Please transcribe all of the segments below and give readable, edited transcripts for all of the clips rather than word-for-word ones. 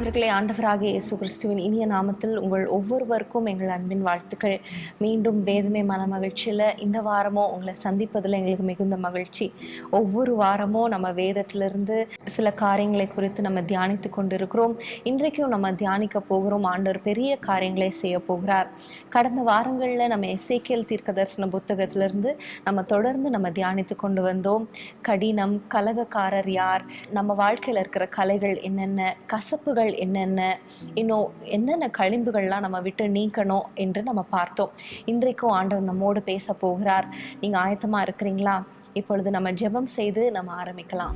நண்பர்களே, ஆண்டவராகிய இயேசு கிறிஸ்துவின் இனிய நாமத்தில் உங்கள் ஒவ்வொருவருக்கும் எங்கள் அன்பின் வாழ்த்துக்கள். மீண்டும் வேதமே மனமகிழ்ச்சியில் இந்த வாரமும் உங்களை சந்திப்பதில் எங்களுக்கு மிகுந்த மகிழ்ச்சி. ஒவ்வொரு வாரமும் நம்ம வேதத்திலிருந்து சில காரியங்களை குறித்து நம்ம தியானித்து கொண்டிருக்கிறோம். இன்றைக்கும் நம்ம தியானிக்க போகிறோம். ஆண்டவர் பெரிய காரியங்களை செய்ய போகிறார். கடந்த வாரங்களில் நம்ம எசேக்கியேல் தீர்க்கதரிசன புத்தகத்திலிருந்து நம்ம தொடர்ந்து தியானித்து கொண்டு வந்தோம். கடினம், கலகக்காரர் யார், நம்ம வாழ்க்கையில் இருக்கிற கலைகள் என்னென்ன, கசப்புகள் என்னென்ன, இன்னும் என்னென்ன களிம்புகள்லாம் நம்ம விட்டு நீக்கணும் என்று நம்ம பார்த்தோம். இன்றைக்கும் ஆண்டவர் நம்மோடு பேச போகிறார். நீங்கள் ஆயத்தமாக இருக்கிறீங்களா? இப்பொழுது நம்ம ஜெபம் செய்து நம்ம ஆரம்பிக்கலாம்.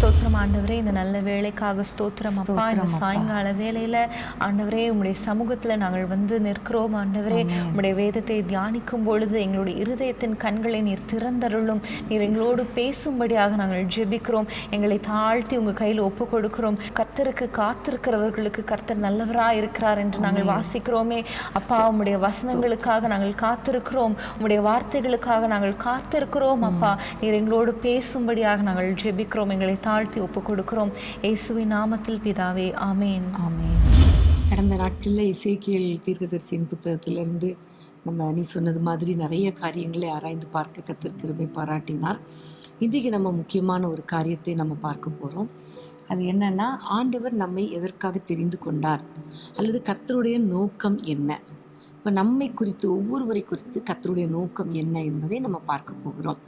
ஸ்தோத்திரம் ஆண்டவரே, இந்த நல்ல வேலைக்காக ஸ்தோத்திரம் அப்பா. இந்த சாயங்கால வேலையில் ஆண்டவரே உம்முடைய சமூகத்தில் நாங்கள் வந்து நிற்கிறோம். ஆண்டவரே, உம்முடைய வேதத்தை தியானிக்கும் பொழுது எங்களுடைய இருதயத்தின் கண்களை நீர் திறந்தருளும். நீர் எங்களோடு பேசும்படியாக நாங்கள் ஜெபிக்கிறோம். எங்களை தாழ்த்தி உங்கள் கையில் ஒப்பு கொடுக்கிறோம். கர்த்தருக்கு காத்திருக்கிறவர்களுக்கு கர்த்தர் நல்லவராக இருக்கிறார் என்று நாங்கள் வாசிக்கிறோமே. அப்பா, உம்முடைய வசனங்களுக்காக நாங்கள் காத்திருக்கிறோம். உம்முடைய வார்த்தைகளுக்காக நாங்கள் காத்திருக்கிறோம். அப்பா, நீர் எங்களோடு பேசும்படியாக நாங்கள் ஜெபிக்கிறோம். எங்களை தாழ்த்தி ஒப்பு கொடுக்கிறோம். இயேசுவின் நாமத்தில் பிதாவே, ஆமேன். ஆமேன். கடந்த நாட்களில் எசேக்கியேல் தீர்க்கதரிசியின் புத்தகத்திலிருந்து நீ சொன்னது மாதிரி நிறைய காரியங்களை ஆராய்ந்து பார்க்க கர்த்தர் கிருபை பாராட்டினார். இன்றைக்கு நம்ம முக்கியமான ஒரு காரியத்தை நம்ம பார்க்க போகிறோம். அது என்னன்னா, ஆண்டவர் நம்மை எதற்காக தெரிந்து கொண்டார் அல்லது கர்த்தருடைய நோக்கம் என்ன. இப்போ நம்மை குறித்து, ஒவ்வொருவரை குறித்து கர்த்தருடைய நோக்கம் என்ன என்பதை நம்ம பார்க்க போகிறோம்.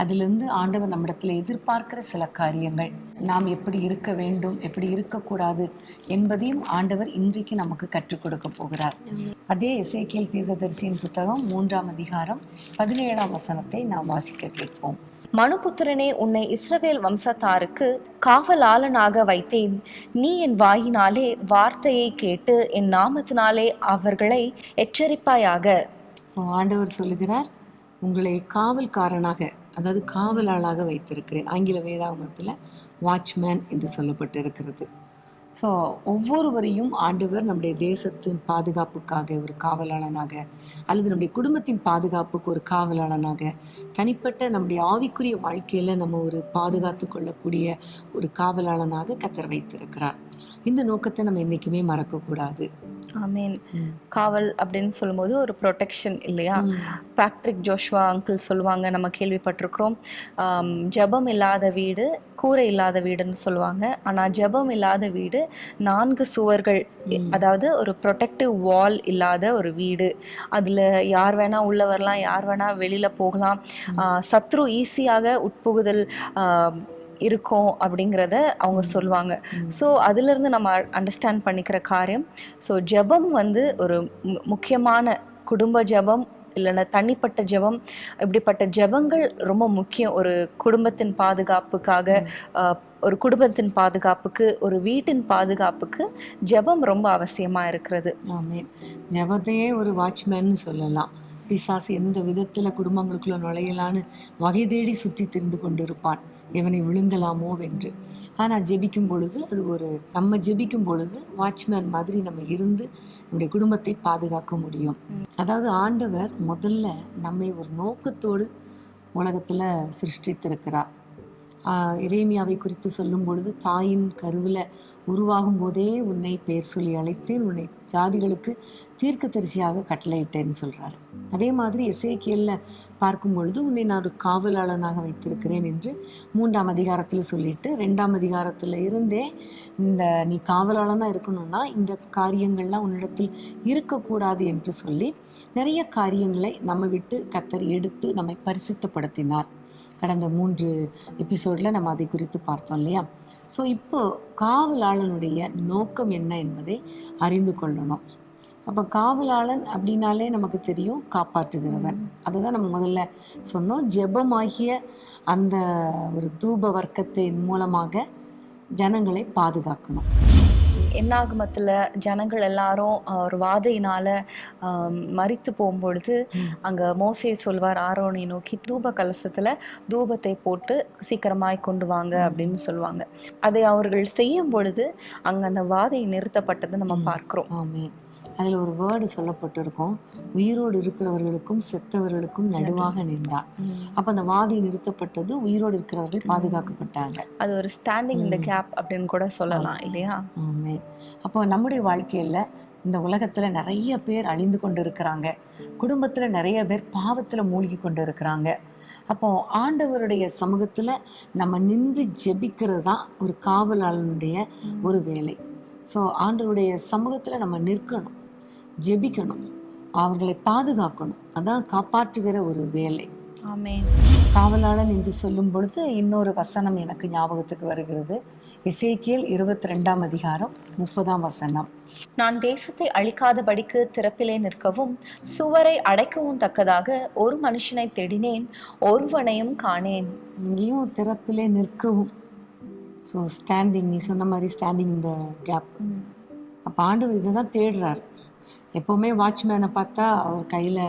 அதிலிருந்து ஆண்டவர் நம்மிடத்தில் எதிர்பார்க்கிற சில காரியங்கள், நாம் எப்படி இருக்க வேண்டும், எப்படி இருக்கக்கூடாது என்பதையும் ஆண்டவர் இன்றைக்கு நமக்கு கற்றுக் கொடுக்க போகிறார். அதே எசேக்கியேல் தீர்க்கதரிசியின் புத்தகம் 3ஆம் அதிகாரம் 17ஆம் வசனத்தை நாம் வாசிக்க கேட்போம். மனுபுத்திரனே, உன்னை இஸ்ரவேல் வம்சத்தாருக்கு காவலாளனாக வைத்தேன். நீ என் வாயினாலே வார்த்தையை கேட்டு என் நாமத்தினாலே அவர்களை எச்சரிப்பாயாக. ஆண்டவர் சொல்லுகிறார், உங்களை காவல்காரனாக, அதாவது காவலாளாக வைத்திருக்கிறேன். ஆங்கில வேதாகமத்தில் வாட்ச்மேன் என்று சொல்லப்பட்டு இருக்கிறது. ஸோ ஒவ்வொருவரையும் ஆண்டவர் நம்முடைய தேசத்தின் பாதுகாப்புக்காக ஒரு காவலாளனாக, அல்லது நம்முடைய குடும்பத்தின் பாதுகாப்புக்கு ஒரு காவலாளனாக, தனிப்பட்ட நம்முடைய ஆவிக்குரிய வாழ்க்கையில் நம்ம ஒரு பாதுகாத்து கொள்ளக்கூடிய ஒரு காவலாளனாக கர்த்தர் வைத்திருக்கிறார். இந்த நோக்கத்தை நம்ம என்றைக்குமே மறக்கக்கூடாது. ஆமீன். காவல் அப்படின்னு சொல்லும்போது ஒரு ப்ரொடெக்ஷன் இல்லையா? பேட்ரிக் ஜோஷ்வா அங்கிள் சொல்லுவாங்க, நம்ம கேள்விப்பட்டிருக்கிறோம், ஜெபம் இல்லாத வீடு கூரை இல்லாத வீடுன்னு சொல்லுவாங்க. ஆனால் ஜெபம் இல்லாத வீடு 4 சுவர்கள், அதாவது ஒரு ப்ரொடெக்டிவ் வால் இல்லாத ஒரு வீடு. அதில் யார் வேணால் உள்ள வரலாம், யார் வேணால் வெளியில் போகலாம், சத்ரு ஈஸியாக உட்புகுதல் இருக்கும் அப்படிங்கிறத அவங்க சொல்லுவாங்க. ஸோ அதிலிருந்து நம்ம அண்டர்ஸ்டாண்ட் பண்ணிக்கிற காரியம், ஸோ ஜெபம் வந்து ஒரு முக்கியமான குடும்ப ஜெபம் இல்லைன்னா தனிப்பட்ட ஜெபம், இப்படிப்பட்ட ஜெபங்கள் ரொம்ப முக்கியம். ஒரு குடும்பத்தின் பாதுகாப்புக்காக, ஒரு குடும்பத்தின் பாதுகாப்புக்கு, ஒரு வீட்டின் பாதுகாப்புக்கு ஜெபம் ரொம்ப அவசியமாக இருக்கிறது. ஆமென். ஜெபத்தையே ஒரு வாட்ச்மேன்னு சொல்லலாம். பிசாசு எந்த விதத்தில் குடும்பங்களுக்குள்ள நுழையலான்னு வகை தேடி சுற்றி திரிந்து கொண்டிருப்பான், இவனை விழுங்கலாமோ வென்று. ஆனால் ஜெபிக்கும் பொழுது அது நம்ம ஜெபிக்கும் பொழுது வாட்ச்மேன் மாதிரி நம்ம இருந்து நம்முடைய குடும்பத்தை பாதுகாக்க முடியும். அதாவது ஆண்டவர் முதல்ல நம்மை ஒரு நோக்கத்தோடு உலகத்தில் சிருஷ்டித்திருக்கிறார். எரேமியாவை குறித்து சொல்லும் பொழுது, தாயின் கருவில் உருவாகும் போதே உன்னை பெயர் சொல்லி அழைத்தேன், உன்னை ஜாதிகளுக்கு தீர்க்கதரிசியாக கட்டளையிட்டேன்னு சொல்கிறாரு. அதே மாதிரி எசேக்கியேலில் பார்க்கும் பொழுது, உன்னை நான் ஒரு காவலாளனாக வைத்திருக்கிறேன் என்று 3ஆம் அதிகாரத்தில் சொல்லிட்டு, 2ஆம் அதிகாரத்தில் இருந்தே நீ காவலாளனாக இருக்கணும்னா இந்த காரியங்கள்லாம் உன்னிடத்தில் இருக்கக்கூடாது என்று சொல்லி நிறைய காரியங்களை நம்ம விட்டு கர்த்தர் எடுத்து நம்மை பரிசுத்தப்படுத்தினார். கடந்த 3 எபிசோடில் நம்ம அதை குறித்து பார்த்தோம் இல்லையா? ஸோ இப்போ காவலாளனுடைய நோக்கம் என்ன என்பதை அறிந்து கொள்ளணும். அப்போ காவலாளன் அப்படின்னாலே நமக்கு தெரியும், காப்பாற்றுகிறவன். அதை தான் நம்ம முதல்ல சொன்னோம். ஜெபமாகிய அந்த ஒரு தூப வர்க்கத்தின் மூலமாக ஜனங்களை பாதுகாக்கணும். என்னாகமத்தில் ஜனங்கள் எல்லாரும் ஒரு வாதையினால் மரித்து போகும்பொழுது அங்கே மோசே சொல்வார், ஆரோனை நோக்கி தூப கலசத்தில் தூபத்தை போட்டு சீக்கிரமாய் கொண்டு வாங்க அப்படின்னு சொல்லுவாங்க. அதை அவர்கள் செய்யும் பொழுது அங்கே அந்த வாதை நிறுத்தப்பட்டதை நம்ம பார்க்குறோம். ஆமென். அதில் ஒரு வேர்டு சொல்லப்பட்டிருக்கும், உயிரோடு இருக்கிறவர்களுக்கும் செத்தவர்களுக்கும் நடுவாக நின்றார். அப்போ அந்த வாதி நிறுத்தப்பட்டது, உயிரோடு இருக்கிறவர்கள் பாதுகாக்கப்பட்டாங்க. அது ஒரு ஸ்டாண்டிங் இந்த கேப் அப்படின்னு கூட சொல்லலாம் இல்லையா? ஆமே. அப்போ நம்முடைய வாழ்க்கையில் இந்த உலகத்தில் நிறைய பேர் அழிந்து கொண்டு இருக்கிறாங்க, குடும்பத்தில் நிறைய பேர் பாவத்தில் மூழ்கி கொண்டு இருக்கிறாங்க. அப்போ ஆண்டவருடைய சமூகத்தில் நம்ம நின்று ஜெபிக்கிறது தான் ஒரு காவலாளனுடைய ஒரு வேலை. ஸோ ஆண்டவருடைய சமூகத்தில் நம்ம நிற்கணும், ஜெபிக்கணும், அவர்களை பாதுகாக்கணும். அதான் காப்பாற்றுகிற ஒரு வேலை. ஆமென். காவலாளன் என்று சொல்லும் பொழுது இன்னொரு வசனம் எனக்கு ஞாபகத்துக்கு வருகிறது. எசேக்கியேல் 22ஆம் அதிகாரம் 30ஆம் வசனம். நான் தேசத்தை அழிக்காதபடிக்கு திறப்பிலே நிற்கவும் சுவரை அடைக்கவும் தக்கதாக ஒரு மனுஷனை தேடினேன், ஒருவனையும் காணேன். இங்கேயும் திறப்பிலே நிற்கவும். ஸோ ஸ்டாண்டிங், நீ சொன்ன மாதிரி ஸ்டாண்டிங் இந்த கேப். அப்போ ஆண்டவர் இதை தான் தேடுறாரு. எப்போவுமே வாட்ச்மேனை பார்த்தா அவர் கையில்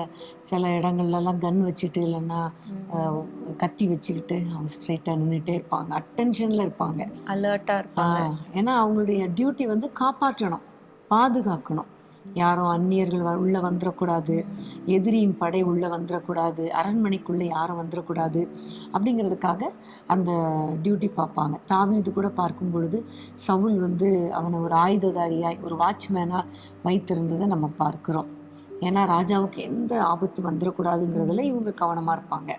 சில இடங்கள்லாம் கன் வச்சுட்டு இல்லைன்னா கத்தி வச்சுக்கிட்டு அவங்க ஸ்ட்ரைட்டாக நின்றுட்டே இருப்பாங்க, அட்டென்ஷனில் இருப்பாங்க, அலர்ட்டாக இருப்பாங்க. ஏன்னா அவங்களுடைய டியூட்டி வந்து காப்பாற்றணும், பாதுகாக்கணும். யாரும் அந்நியர்கள் உள்ளே வந்துடக்கூடாது, எதிரியின் படை உள்ளே வந்துடக்கூடாது, அரண்மனைக்குள்ளே யாரும் வந்துடக்கூடாது அப்படிங்கிறதுக்காக அந்த டியூட்டி பார்ப்பாங்க. தாவீது கூட பார்க்கும் பொழுது சவுல் வந்து அவனை ஒரு ஆயுததாரியாய் ஒரு வாட்ச்மேனாக வைத்திருந்ததை நம்ம பார்க்குறோம். ஏன்னா ராஜாவுக்கு எந்த ஆபத்து வந்துடக்கூடாதுங்கிறதுல இவங்க கவனமாக இருப்பாங்க.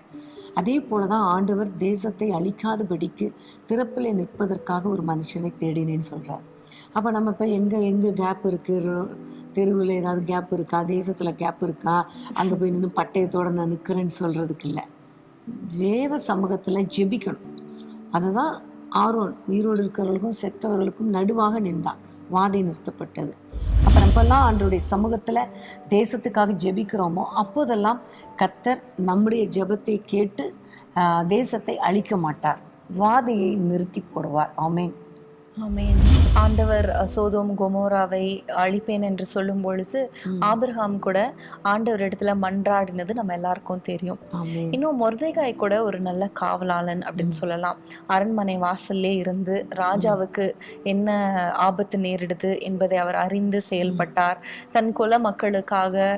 அதே போல தான் ஆண்டவர் தேசத்தை அழிக்காதபடிக்கு திறப்பில் நிற்பதற்காக ஒரு மனுஷனை தேடினேன்னு சொல்கிறார். அப்போ நம்ம இப்போ எங்கே கேப் இருக்குது, தெருவில் ஏதாவது கேப் இருக்கா, தேசத்தில் கேப் இருக்கா, அங்கே போய் நின்று பட்டயத்தோடு நான் நிற்கிறேன்னு சொல்கிறதுக்கு இல்லை. தேவ சமூகத்தில் ஜெபிக்கணும். அதுதான் ஆரோன் உயிரோடு இருக்கிறவர்களுக்கும் செத்தவர்களுக்கும் நடுவாக நின்றான், வாதை நிறுத்தப்பட்டது. அப்போ நம்மெல்லாம் ஆண்டவருடைய சமூகத்தில் தேசத்துக்காக ஜெபிக்கிறோமோ அப்போதெல்லாம் கர்த்தர் நம்முடைய ஜெபத்தை கேட்டு தேசத்தை அழிக்க மாட்டார், வாதையை நிறுத்தி போடுவார். ஆமென். ஆமென். ஆண்டவர் சோதோம் கொமோராவை அழிப்பேன் என்று சொல்லும் பொழுது ஆபிரகாம் கூட ஆண்டவர் இடத்துல மன்றாடினது நம்ம எல்லாருக்கும் தெரியும். இன்னும் மொர்தெகாய் கூட ஒரு நல்ல காவலாளன் அப்படின்னு சொல்லலாம். அரண்மனை வாசல்லே இருந்து ராஜாவுக்கு என்ன ஆபத்து நேரிடுது என்பதை அவர் அறிந்து செயல்பட்டார். தன் குல மக்களுக்காக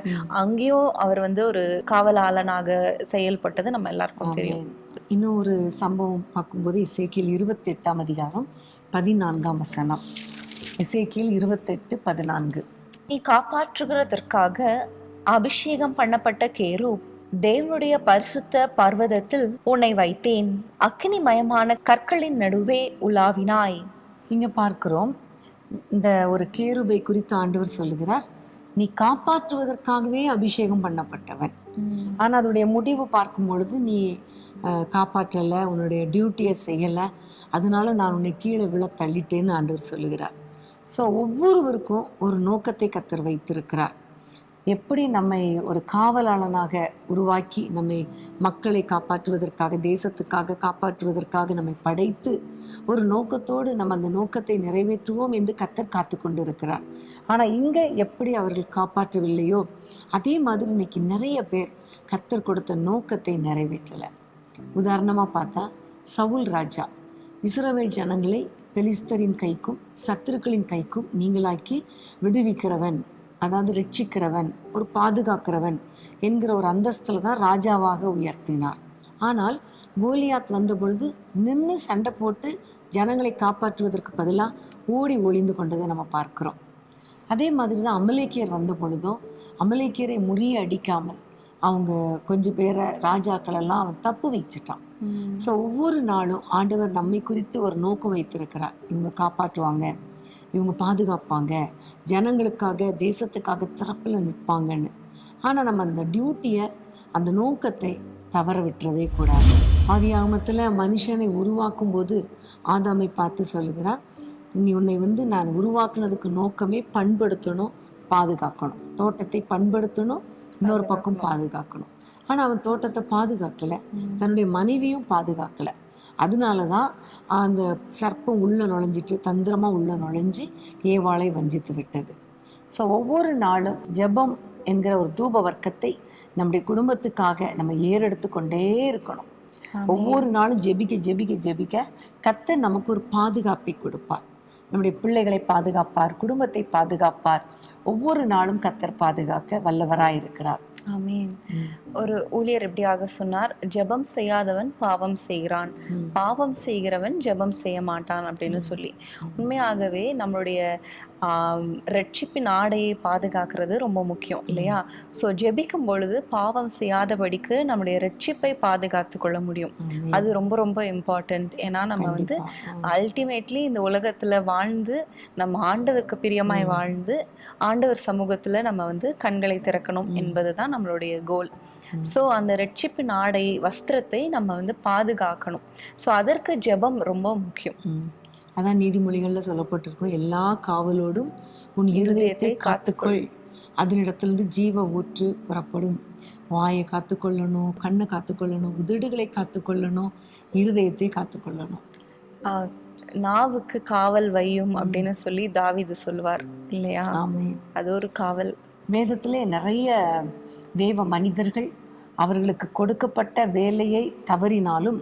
அங்கேயும் அவர் வந்து ஒரு காவலாளனாக செயல்பட்டது நம்ம எல்லாருக்கும் தெரியும். இன்னும் ஒரு சம்பவம் பார்க்கும்போது எசேக்கியேல் 28ஆம் அதிகாரம் 14ஆம் வசனம். எசேக்கியேல் 28:14. நீ காப்பாற்றுகிறதற்காக அபிஷேகம் பண்ணப்பட்ட கேரூப் தேவனுடைய பரிசுத்த பர்வதத்தில் உன்னை வைத்தேன், அக்கினிமயமான கற்களின் நடுவே உலாவினாய். இங்க பார்க்கிறோம், இந்த ஒரு கேருபை குறித்து ஆண்டவர் சொல்லுகிறார், நீ காப்பாற்றுவதற்காகவே அபிஷேகம் பண்ணப்பட்டவன். ஆனால் அதோடைய முடிவு பார்க்கும் பொழுது நீ காப்பாற்றலை, உன்னுடைய டியூட்டியை செய்யலை, அதனால நான் உன்னை கீழே விழ தள்ளிட்டேன்னு ஆண்டவர் சொல்லுகிறார். ஸோ ஒவ்வொருவருக்கும் ஒரு நோக்கத்தை கர்த்தர் வைத்திருக்கிறார். எப்படி நம்மை ஒரு காவலாளனாக உருவாக்கி நம்மை மக்களை காப்பாற்றுவதற்காக, தேசத்துக்காக காப்பாற்றுவதற்காக நம்மை படைத்து ஒரு நோக்கத்தோடு நம்ம அந்த நோக்கத்தை நிறைவேற்றுவோம் என்று கர்த்தர் காத்து கொண்டு இருக்கிறார். ஆனால் இங்கே எப்படி அவர்கள் காப்பாற்றவில்லையோ அதே மாதிரி இன்னைக்கு நிறைய பேர் கர்த்தர் கொடுத்த நோக்கத்தை நிறைவேற்றலை. உதாரணமாக பார்த்தா சவுல் ராஜா இஸ்ரவேல் ஜனங்களை பெலிஸ்தரின் கைக்கும் சத்துருக்களின் கைக்கும் நீங்களாக்கி விடுவிக்கிறவன், அதாவது ரட்சிக்கிறவன், ஒரு பாதுகாக்கிறவன் என்கிற ஒரு அந்தஸ்தில் தான் ராஜாவாக உயர்த்தினார். ஆனால் கோலியாத் வந்த பொழுது நின்று சண்டை போட்டு ஜனங்களை காப்பாற்றுவதற்கு பதிலாக ஓடி ஒளிந்து கொண்டதை நம்ம பார்க்குறோம். அதே மாதிரி தான் அமலேக்கியர் வந்த பொழுதும் அமலேக்கியரை முறியடிக்காமல் அவங்க கொஞ்சம் பேரை ராஜாக்களெல்லாம் அவன் தப்பு வச்சுட்டான். ஸோ ஒவ்வொரு நாளும் ஆண்டவர் நம்மை குறித்து ஒரு நோக்கம் வைத்திருக்கிறார். இவங்க காப்பாற்றுவாங்க, இவங்க பாதுகாப்பாங்க, ஜனங்களுக்காக தேசத்துக்காக திறப்பில் நிற்பாங்கன்னு. ஆனால் நம்ம அந்த டியூட்டியை, அந்த நோக்கத்தை தவற விட்டுறவே கூடாது. ஆதியாகமத்தில் மனுஷனை உருவாக்கும் போது ஆதாமை பார்த்து சொல்லுகிறார், நீ உன்னை வந்து நான் உருவாக்குனதுக்கு நோக்கமே பண்படுத்தணும், பாதுகாக்கணும். தோட்டத்தை பண்படுத்தணும், இன்னொரு பக்கம் பாதுகாக்கணும். ஆனால் அவன் தோட்டத்தை பாதுகாக்கலை, தன்னுடைய மனைவியும் பாதுகாக்கலை. அதனால தான் அந்த சர்ப்பம் உள்ளே நுழைஞ்சிட்டு தந்திரமாக உள்ளே நுழைஞ்சி ஏவாளை வஞ்சித்து விட்டது. ஸோ ஒவ்வொரு நாளும் ஜெபம் என்கிற ஒரு தூப வர்க்கத்தை நம்முடைய குடும்பத்துக்காக நம்ம ஏறெடுத்து கொண்டே இருக்கணும். ஒவ்வொரு நாளும் ஜெபிக்க ஜெபிக்க ஜெபிக்க கர்த்தர் நமக்கு ஒரு பாதுகாப்பை கொடுப்பார். நம்முடைய பிள்ளைகளை பாதுகாப்பார், குடும்பத்தை பாதுகாப்பார், ஒவ்வொரு நாளும் கர்த்தர் பாதுகாக்க வல்லவராயிருக்கிறார். ஆமென். ஒரு ஊழியர் இப்படியாக சொன்னார், ஜெபம் செய்யாதவன் பாவம் செய்கிறான், பாவம் செய்கிறவன் ஜெபம் செய்ய மாட்டான் அப்படின்னு சொல்லி. உண்மையாகவே நம்மளுடைய ரட்சிப்பின் ஆடையை பாதுகாக்கிறது ரொம்ப முக்கியம் இல்லையா? ஸோ ஜெபிக்கும் பொழுது பாவம் செய்யாதபடிக்கு நம்முடைய ரட்சிப்பை பாதுகாத்து கொள்ள முடியும். அது ரொம்ப ரொம்ப இம்பார்ட்டன்ட். ஏன்னா நம்ம வந்து அல்டிமேட்லி இந்த உலகத்துல வாழ்ந்து நம்ம ஆண்டவருக்கு பிரியமாய் வாழ்ந்து ஆண்டவர் சமூகத்துல நம்ம வந்து கண்களை திறக்கணும் என்பதுதான் நம்மளுடைய கோல். ஸோ அந்த ரட்சிப்பின் ஆடை வஸ்திரத்தை நம்ம வந்து பாதுகாக்கணும். ஸோ அதற்கு ஜெபம் ரொம்ப முக்கியம். அதான் நீதிமொழிகள்ல சொல்லப்பட்டிருக்கும், எல்லா காவலோடும் உன் இருதயத்தை காத்துக்கொள், அதனிடத்திலிருந்து ஜீவ ஊற்று புறப்படும். வாயை காத்துக்கொள்ளணும், கண்ணை காத்துக்கொள்ளணும், உதடுகளை காத்துக்கொள்ளணும், இருதயத்தை காத்துக்கொள்ளணும். நாவுக்கு காவல் வையும் அப்படின்னு சொல்லி தாவீது சொல்லுவார் இல்லையா? அது ஒரு காவல். வேதத்திலே நிறைய தேவ மனிதர்கள் அவர்களுக்கு கொடுக்கப்பட்ட வேலையை தவறினாலும்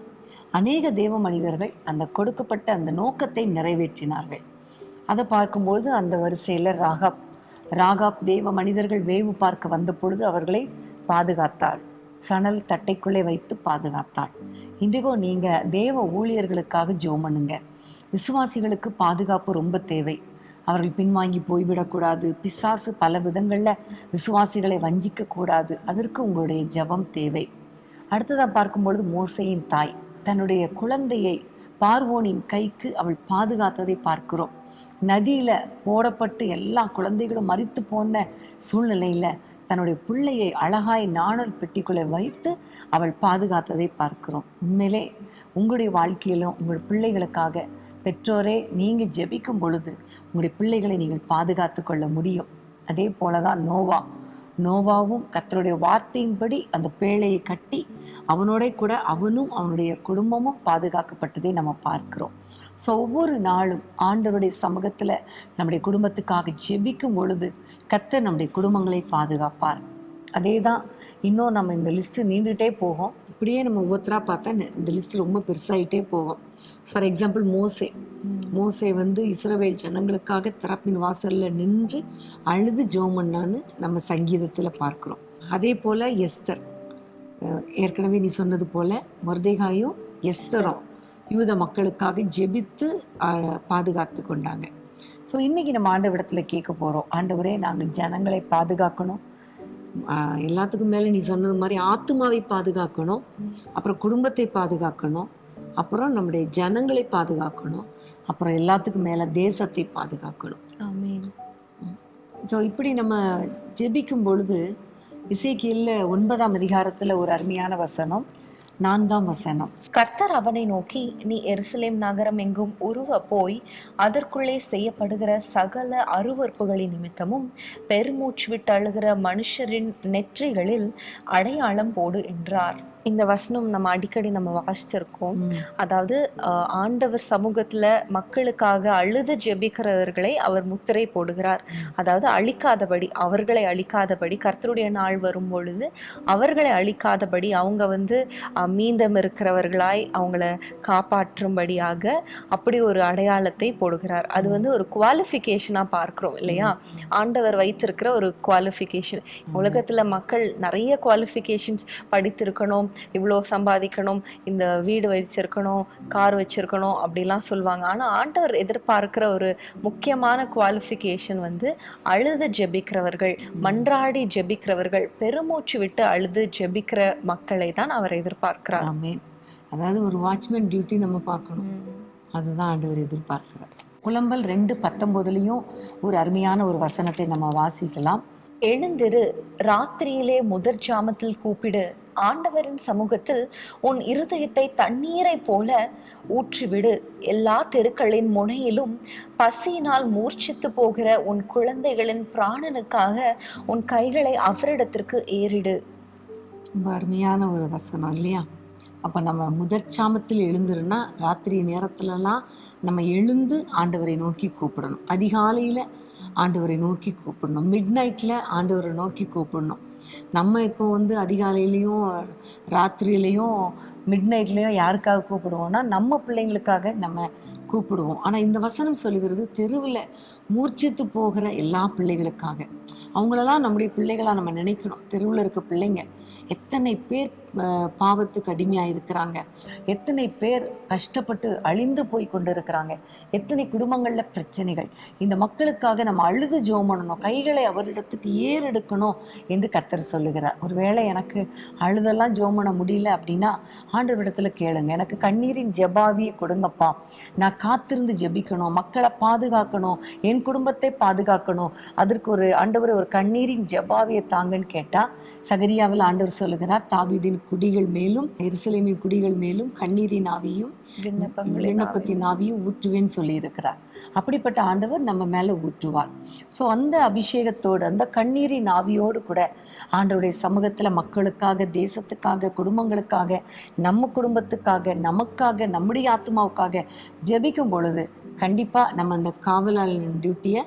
அநேக தேவ மனிதர்கள் அந்த கொடுக்கப்பட்ட அந்த நோக்கத்தை நிறைவேற்றினார்கள். அதை பார்க்கும்பொழுது அந்த வரிசையில் ராகாப் தேவ மனிதர்கள் வேவு பார்க்க வந்த பொழுது அவர்களை பாதுகாத்தாள், சணல் தட்டைக்குள்ளே வைத்து பாதுகாத்தாள். இன்றைக்கோ நீங்கள் தேவ ஊழியர்களுக்காக ஜெபம் பண்ணுங்க. விசுவாசிகளுக்கு பாதுகாப்பு ரொம்ப தேவை. அவர்கள் பின்வாங்கி போய்விடக்கூடாது. பிசாசு பல விதங்களில் விசுவாசிகளை வஞ்சிக்க கூடாது. அதற்கு உங்களுடைய ஜெபம் தேவை. அடுத்ததாக பார்க்கும்பொழுது மோசேயின் தாய் தன்னுடைய குழந்தையை பார்வோனின் கைக்கு அவள் பாதுகாத்ததை பார்க்கிறோம். நதியில போடப்பட்டு எல்லா குழந்தைகளும் மரித்து போன சூழ்நிலையில தன்னுடைய பிள்ளையை அழகாய் நாணல் பெட்டிக்குள்ளே வைத்து அவள் பாதுகாத்ததை பார்க்கிறோம். உண்மையிலே உங்களுடைய வாழ்க்கையிலும் உங்களுடைய பிள்ளைகளுக்காக பெற்றோரே நீங்கள் ஜெபிக்கும் பொழுது உங்களுடைய பிள்ளைகளை நீங்கள் பாதுகாத்து கொள்ள முடியும். அதே போலதான் நோவாவும் கர்த்தருடைய வார்த்தையின்படி அந்த பேழையை கட்டி அவனோட கூட அவனும் அவனுடைய குடும்பமும் பாதுகாக்கப்பட்டதை நம்ம பார்க்கிறோம். ஸோ ஒவ்வொரு நாளும் ஆண்டவருடைய சமூகத்தில் நம்முடைய குடும்பத்துக்காக ஜெபிக்கும் பொழுது கர்த்தர் நம்முடைய குடும்பங்களை பாதுகாப்பார். அதே தான் இன்னும் நம்ம இந்த லிஸ்ட்டு நீண்டுகிட்டே போகும். இப்படியே நம்ம ஒவ்வொருத்தராக பார்த்தா இந்த லிஸ்ட் ரொம்ப பெருசாகிட்டே போகும். ஃபார் எக்ஸாம்பிள் மோசே வந்து இஸ்ரவேல் ஜனங்களுக்காக திறப்பின் வாசலில் நின்று அழுது ஜெபம் பண்ணான்னு நம்ம சங்கீதத்தில் பார்க்குறோம். அதே போல் எஸ்தர், ஏற்கனவே நீ சொன்னது போல் மொர்தெகாயும் எஸ்தரும் யூத மக்களுக்காக ஜெபித்து பாதுகாத்து கொண்டாங்க. ஸோ இன்றைக்கி நம்ம ஆண்டவரிடத்தில் கேட்க போகிறோம், ஆண்டவரே நாங்கள் ஜனங்களை பாதுகாக்கணும், எல்லாத்துக்கும் மேலே நீ சொன்னது மாதிரி ஆத்துமாவை பாதுகாக்கணும், அப்புறம் குடும்பத்தை பாதுகாக்கணும், அப்புறம் நம்முடைய ஜனங்களை பாதுகாக்கணும், அப்புறம் எல்லாத்துக்கும் மேலே தேசத்தை பாதுகாக்கணும். ஆமென். ஸோ இப்படி நம்ம ஜெபிக்கும் பொழுது எசேக்கியேல் 9ஆம் அதிகாரத்தில் ஒரு அருமையான வசனம், 4ஆம் வசனம். கர்த்தர் அவனை நோக்கி, நீ எருசலேம் நகரம் எங்கும் உருவ போய் அதற்குள்ளே செய்யப்படுகிற சகல அருவருப்புகளின் நிமித்தமும் பெருமூச்சு விட்டு அழுகிற மனுஷரின் நெற்றிகளில் அடையாளம் போடு என்றார். இந்த வசனம் நம்ம அடிக்கடி நம்ம வாசிச்சிருக்கோம். அதாவது ஆண்டவர் சமூகத்துல மக்களுக்காக அழுது ஜெபிக்கிறவர்களை அவர் முத்திரை போடுகிறார். அதாவது அழிக்காதபடி, அவர்களை அழிக்காதபடி, கர்த்தருடைய நாள் வரும் பொழுது அவர்களை அழிக்காதபடி, அவங்க வந்து மீதம் இருக்கிறவர்களாய் அவங்கள காப்பாற்றும்படியாக அப்படி ஒரு அடையாளத்தை போடுகிறார். அது வந்து ஒரு குவாலிஃபிகேஷனா பார்க்கிறோம் இல்லையா? ஆண்டவர் வைத்திருக்கிற ஒரு குவாலிஃபிகேஷன். உலகத்துல மக்கள் நிறைய குவாலிஃபிகேஷன்ஸ், படித்திருக்கணும், இவ்வளோ சம்பாதிக்கணும், இந்த வீடு வச்சிருக்கணும், கார் வச்சிருக்கணும் அப்படிலாம் சொல்லுவாங்க. ஆனால் ஆண்டவர் எதிர்பார்க்கிற ஒரு முக்கியமான குவாலிஃபிகேஷன் வந்து அழுது ஜெபிக்கிறவர்கள், மன்றாடி ஜெபிக்கிறவர்கள், பெருமூச்சு விட்டு அழுது ஜெபிக்கிற மக்களை தான் அவர் எதிர்பார்க்கிறார். அதாவது ஒரு வாட்ச்மேன் டியூட்டி நம்ம பார்க்கணும், அதுதான் ஆண்டவர் எதிர்பார்க்கிறார். புலம்பல் 2:19 ஒரு அருமையான ஒரு வசனத்தை நம்ம வாசிக்கலாம். எழுந்திரு, ராத்திரியிலே முதற் ஜாமத்தில் கூப்பிடு, ஆண்டவரின் சமூகத்தில் உன் இருதயத்தை தண்ணீரை போல ஊற்றிவிடு, எல்லா தெருக்களின் முனையிலும் பசியினால் மூர்ச்சித்து போகிற உன் குழந்தைகளின் பிராணனுக்காக உன் கைகளை அவரிடத்திற்கு ஏறிடு. ரொம்ப அருமையான ஒரு வசனம் இல்லையா? அப்போ நம்ம முதற்சாமத்தில் எழுந்துருன்னா ராத்திரி நேரத்துலலாம் நம்ம எழுந்து ஆண்டவரை நோக்கி கூப்பிடணும். அதிகாலையில் ஆண்டவரை நோக்கி கூப்பிடணும், மிட் நைட்டில் ஆண்டவரை நோக்கி கூப்பிடணும். நம்ம இப்போ வந்து அதிகாலையிலையும் ராத்திரியிலையும் மிட் நைட்லேயும் யாருக்காக கூப்பிடுவோம்னா நம்ம பிள்ளைங்களுக்காக நம்ம கூப்பிடுவோம். ஆனா இந்த வசனம் சொல்லுகிறது தெருவில் மூர்ச்சித்து போகிற எல்லா பிள்ளைகளுக்காக. அவங்களெல்லாம் நம்முடைய பிள்ளைகளா நம்ம நினைக்கணும். தெருவில் இருக்க பிள்ளைங்க எத்தனை பேர் பாவத்துக்கு அடிமையாக இருக்கிறாங்க, எத்தனை பேர் கஷ்டப்பட்டு அழிந்து போய் கொண்டு இருக்கிறாங்க, எத்தனை குடும்பங்களில் பிரச்சனைகள். இந்த மக்களுக்காக நம்ம அழுது ஜெபம் பண்ணணும், கைகளை அவரிடத்துக்கு ஏறெடுக்கணும் என்று கர்த்தர் சொல்லுகிறார். ஒருவேளை எனக்கு அழுதெல்லாம் ஜெபம் பண்ண முடியல அப்படின்னா ஆண்டவரிடத்துல கேளுங்க, எனக்கு கண்ணீரின் ஜெபாவியை கொடுங்கப்பா, நான் காத்திருந்து ஜெபிக்கணும், மக்களை பாதுகாக்கணும், என் குடும்பத்தை பாதுகாக்கணும், அதற்கு ஒரு ஆண்டவர் ஒரு கண்ணீரின் ஜெபாவியை தாங்கன்னு கேட்டா சகரியாவில் ஆண்டவர் சொல்லுகிறார், தாவீதின் குடிகள் மேலும் எருசலேமின் குடிகள் மேலும் கண்ணீரின் ஆவியும் விண்ணப்பத்தின் ஆவியும் ஊற்றுவேன்னு சொல்லி இருக்கிறார். அப்படிப்பட்ட ஆண்டவர் நம்ம மேல ஊற்றுவார். ஸோ அந்த அபிஷேகத்தோடு அந்த கண்ணீரின் ஆவியோடு கூட ஆண்டவருடைய சமூகத்துல மக்களுக்காக, தேசத்துக்காக, குடும்பங்களுக்காக, நம்ம குடும்பத்துக்காக, நமக்காக, நம்முடைய ஆத்மாவுக்காக ஜெபிக்கும் பொழுது கண்டிப்பா நம்ம அந்த காவலாளன் டியூட்டியை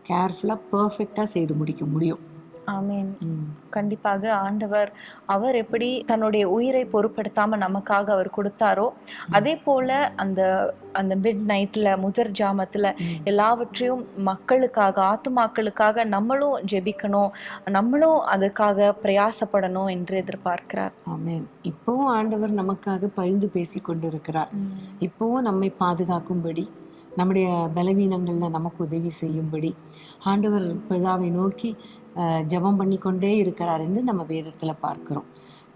கேர்ஃபுல்லா பர்ஃபெக்டா செய்து முடிக்க முடியும். ஆமீன். கண்டிப்பாக ஆண்டவர் அவர் எப்படி தன்னுடைய உயிரை பொருட்படுத்தாம நமக்காக அவர் கொடுத்தாரோ, அதே போல அந்த அந்த மிட் நைட்ல முதற் ஜாமத்துல எல்லாவற்றையும் மக்களுக்காக, ஆத்துமாக்களுக்காக நம்மளும் ஜெபிக்கணும், நம்மளும் அதுக்காக பிரயாசப்படணும் என்று எதிர்பார்க்கிறார். ஆமென். இப்பவும் ஆண்டவர் நமக்காக பரிந்து பேசி கொண்டிருக்கிறார். இப்பவும் நம்மை பாதுகாக்கும்படி, நம்முடைய பலவீனங்கள்ல நமக்கு உதவி செய்யும்படி ஆண்டவர் பிதாவை நோக்கி ஜெபம் பண்ணி கொண்டே இருக்கிறார் என்று நம்ம வேதத்துல பார்க்கிறோம்.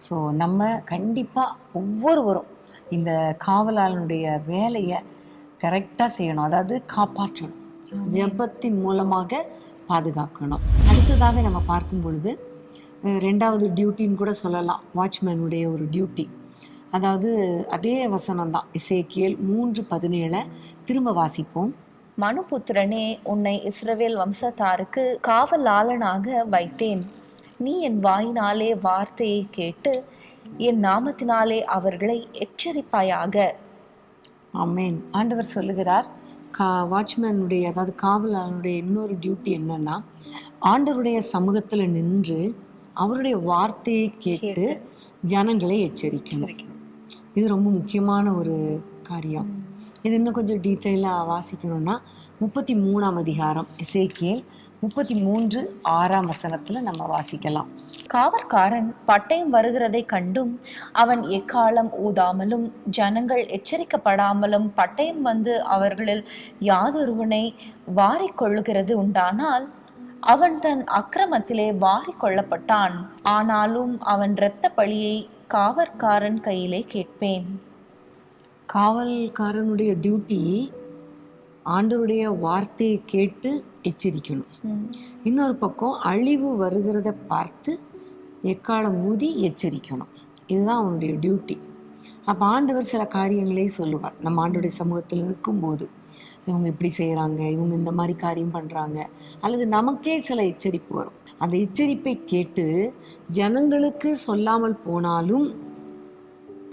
ஸோ நம்ம கண்டிப்பா ஒவ்வொருவரும் இந்த காவலாளனுடைய வேலையை கரெக்டா செய்யணும், அதாவது காப்பாற்றணும், ஜெபத்தின் மூலமாக பாதுகாக்கணும். அடுத்ததாக நம்ம பார்க்கும் பொழுது ரெண்டாவது டியூட்டின்னு கூட சொல்லலாம், வாட்ச்மேனுடைய ஒரு டியூட்டி. அதாவது அதே வசனம் தான், எசேக்கியேல் 3:17 திரும்ப வாசிப்போம். மனுபுத்திரனே, உன்னை இஸ்ரவேல் வம்சத்தாருக்கு காவலாளனாக வைத்தேன். நீ என் வாயினாலே வார்த்தையை கேட்டு என் நாமத்தினாலே அவர்களை எச்சரிப்பாயாக. ஆமென். ஆண்டவர் சொல்லுகிறார், வாட்ச்மேனுடைய அதாவது காவலாளனுடைய இன்னொரு டியூட்டி என்னன்னா, ஆண்டவருடைய சமூகத்துல நின்று அவருடைய வார்த்தையை கேட்டு ஜனங்களை எச்சரிக்கணும். இது ரொம்ப முக்கியமான ஒரு காரியம். இது இன்னும் கொஞ்சம் டீட்டெயிலாக வாசிக்கணும்னா 33ஆம் அதிகாரம் எசேக்கியேல் 33:6 நம்ம வாசிக்கலாம். காவற்காரன் பட்டயம் வருகிறதை கண்டும் அவன் எக்காலம் ஊதாமலும் ஜனங்கள் எச்சரிக்கப்படாமலும் பட்டயம் வந்து அவர்களில் யாதொருவனை வாரிக்கொள்ளுகிறது உண்டானால் அவன் தன் அக்கிரமத்திலே வாரிக்கொள்ளப்பட்டான். ஆனாலும் அவன் இரத்த பழியை காவற்காரன் கையிலே கேட்பேன். காவல்காரனுடைய டியூட்டி ஆண்டவருடைய வார்த்தையை கேட்டு எச்சரிக்கணும். இன்னொரு பக்கம் அழிவு வருகிறத பார்த்து எக்காலம் ஊதி எச்சரிக்கணும். இதுதான் அவனுடைய டியூட்டி. அப்போ ஆண்டவர் சில காரியங்களே சொல்லுவார். நம்ம ஆண்டவருடைய சமூகத்தில் இருக்கும்போது இவங்க இப்படி செய்கிறாங்க, இவங்க இந்த மாதிரி காரியம் பண்ணுறாங்க, அல்லது நமக்கே சில எச்சரிப்பு வரும். அந்த எச்சரிப்பை கேட்டு ஜனங்களுக்கு சொல்லாமல் போனாலும்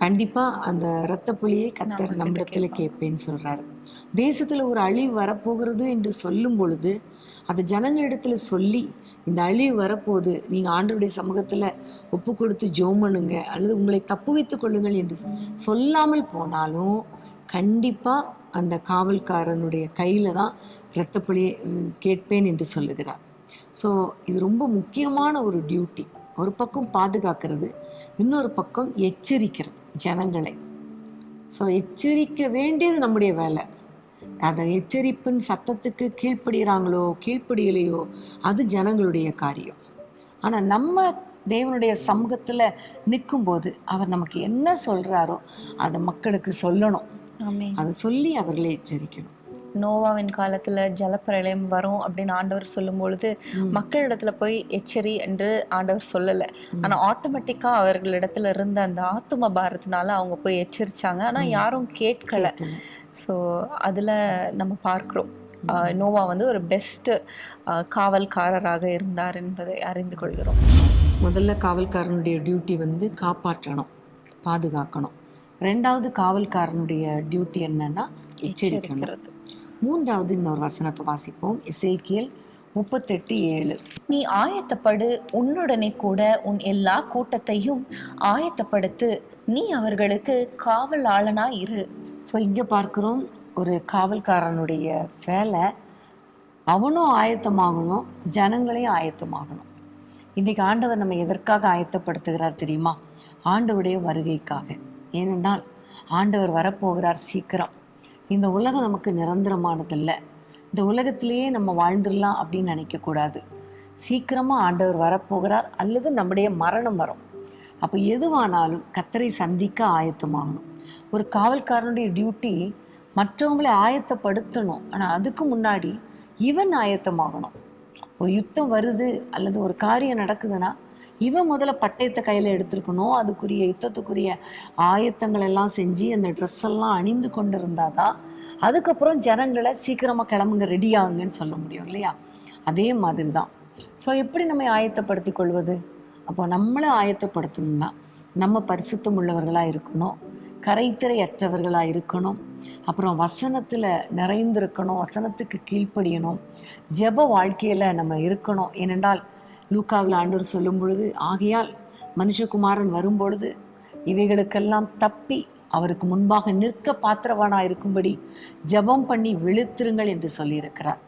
கண்டிப்பாக அந்த இரத்த புலியை கர்த்தர் நம்மிடத்துல கேட்பேன்னு சொல்கிறாரு. தேசத்தில் ஒரு அழிவு வரப்போகிறது என்று சொல்லும் பொழுது அதை ஜனங்களிடத்துல சொல்லி, இந்த அழிவு வரப்போகுது, நீங்கள் ஆண்டவருடைய சமூகத்தில் ஒப்பு கொடுத்து ஜெபம் பண்ணுங்க, அல்லது உங்களை தப்பு வைத்துக் கொள்ளுங்கள் என்று சொல்லாமல் போனாலும் கண்டிப்பாக அந்த காவல்காரனுடைய கையில் தான் இரத்தப்பழியை கேட்பேன் என்று சொல்லுகிறார். ஸோ இது ரொம்ப முக்கியமான ஒரு டியூட்டி. ஒரு பக்கம் பாதுகாக்கிறது, இன்னொரு பக்கம் எச்சரிக்கிறது ஜனங்களை. ஸோ எச்சரிக்க வேண்டியது நம்முடைய வேலை. அதை எச்சரிப்பின் சத்தத்துக்கு கீழ்ப்படுகிறாங்களோ கீழ்ப்படியலையோ அது ஜனங்களுடைய காரியம். ஆனால் நம்ம தேவனுடைய சமூகத்தில் நிற்கும்போது அவர் நமக்கு என்ன சொல்கிறாரோ அதை மக்களுக்கு சொல்லணும். அதை சொல்லி அவர்களை எச்சரிக்கணும். நோவாவின் காலத்துல ஜலப்பிரளயம் வரும் அப்படின்னு ஆண்டவர் சொல்லும் பொழுது மக்களிடத்துல போய் எச்சரி என்று ஆண்டவர் சொல்லலை. ஆனா ஆட்டோமேட்டிக்கா அவர்களிடத்துல இருந்த அந்த ஆத்தும பாரத்தினால அவங்க போய் எச்சரிச்சாங்க. ஆனா யாரும் கேட்கல. ஸோ அதுல நம்ம பார்க்கிறோம் நோவா வந்து ஒரு பெஸ்ட் காவல்காரராக இருந்தார் என்பதை அறிந்து கொள்கிறோம். முதல்ல காவல்காரனுடைய டியூட்டி வந்து காப்பாற்றணும், பாதுகாக்கணும். ரெண்டாவது காவல்காரனுடைய டியூட்டி என்னன்னா எச்சரிக்கிறது. மூன்றாவது இன்னொரு வசனத்தை வாசிப்போம். எசேக்கியேல் 38:7. நீ ஆயத்தப்படு, உன்னுடனே கூட உன் எல்லா கூட்டத்தையும் ஆயத்தப்படுத்து, நீ அவர்களுக்கு காவலாளனா இரு. ஸோ இங்கே பார்க்குறோம் ஒரு காவல்காரனுடைய வேலை அவனும் ஆயத்தமாகணும், ஜனங்களையும் ஆயத்தமாகணும். இன்றைக்கி ஆண்டவர் நம்ம எதற்காக ஆயத்தப்படுத்துகிறார் தெரியுமா? ஆண்டவருடைய வருகைக்காக. ஏனென்றால் ஆண்டவர் வரப்போகிறார் சீக்கிரம். இந்த உலகம் நமக்கு நிரந்தரமானதில்லை. இந்த உலகத்திலேயே நம்ம வாழ்ந்துடலாம் அப்படின்னு நினைக்கக்கூடாது. சீக்கிரமாக ஆண்டவர் வரப்போகிறார், அல்லது நம்முடைய மரணம் வரும். அப்போ எதுவானாலும் கர்த்தரை சந்திக்க ஆயத்தமாகணும். ஒரு காவல்காரனுடைய டியூட்டி மற்றவங்களை ஆயத்தப்படுத்தணும். ஆனால் அதுக்கு முன்னாடி இவன் ஆயத்தமாகணும். ஒரு யுத்தம் வருது அல்லது ஒரு காரியம் நடக்குதுன்னா இவன் முதல்ல பட்டயத்தை கையில் எடுத்துருக்கணும். அதுக்குரிய யுத்தத்துக்குரிய ஆயத்தங்கள் எல்லாம் செஞ்சு அந்த ட்ரெஸ் எல்லாம் அணிந்து கொண்டு இருந்தாதான் அதுக்கப்புறம் ஜனங்களை சீக்கிரமாக கிளம்புங்க, ரெடி ஆகுங்கன்னு சொல்ல முடியும் இல்லையா? அதே மாதிரி தான். ஸோ எப்படி நம்ம ஆயத்தப்படுத்தி கொள்வது? அப்போ நம்மளை ஆயத்தப்படுத்தணும்னா நம்ம பரிசுத்தம் உள்ளவர்களாக இருக்கணும், கரைத்திரையற்றவர்களாக இருக்கணும், அப்புறம் வசனத்தில் நிறைந்திருக்கணும், வசனத்துக்கு கீழ்ப்படியணும், ஜெப வாழ்க்கையில் நம்ம இருக்கணும். ஏனென்றால் லூக்காவில் ஆண்டவர் சொல்லும் பொழுது, ஆகையால் மனுஷகுமாரன் வரும்பொழுது இவைகளுக்கெல்லாம் தப்பி அவருக்கு முன்பாக நிற்க பாத்திரவானாக இருக்கும்படி ஜெபம் பண்ணி விழித்திருங்கள் என்று சொல்லியிருக்கிறார்.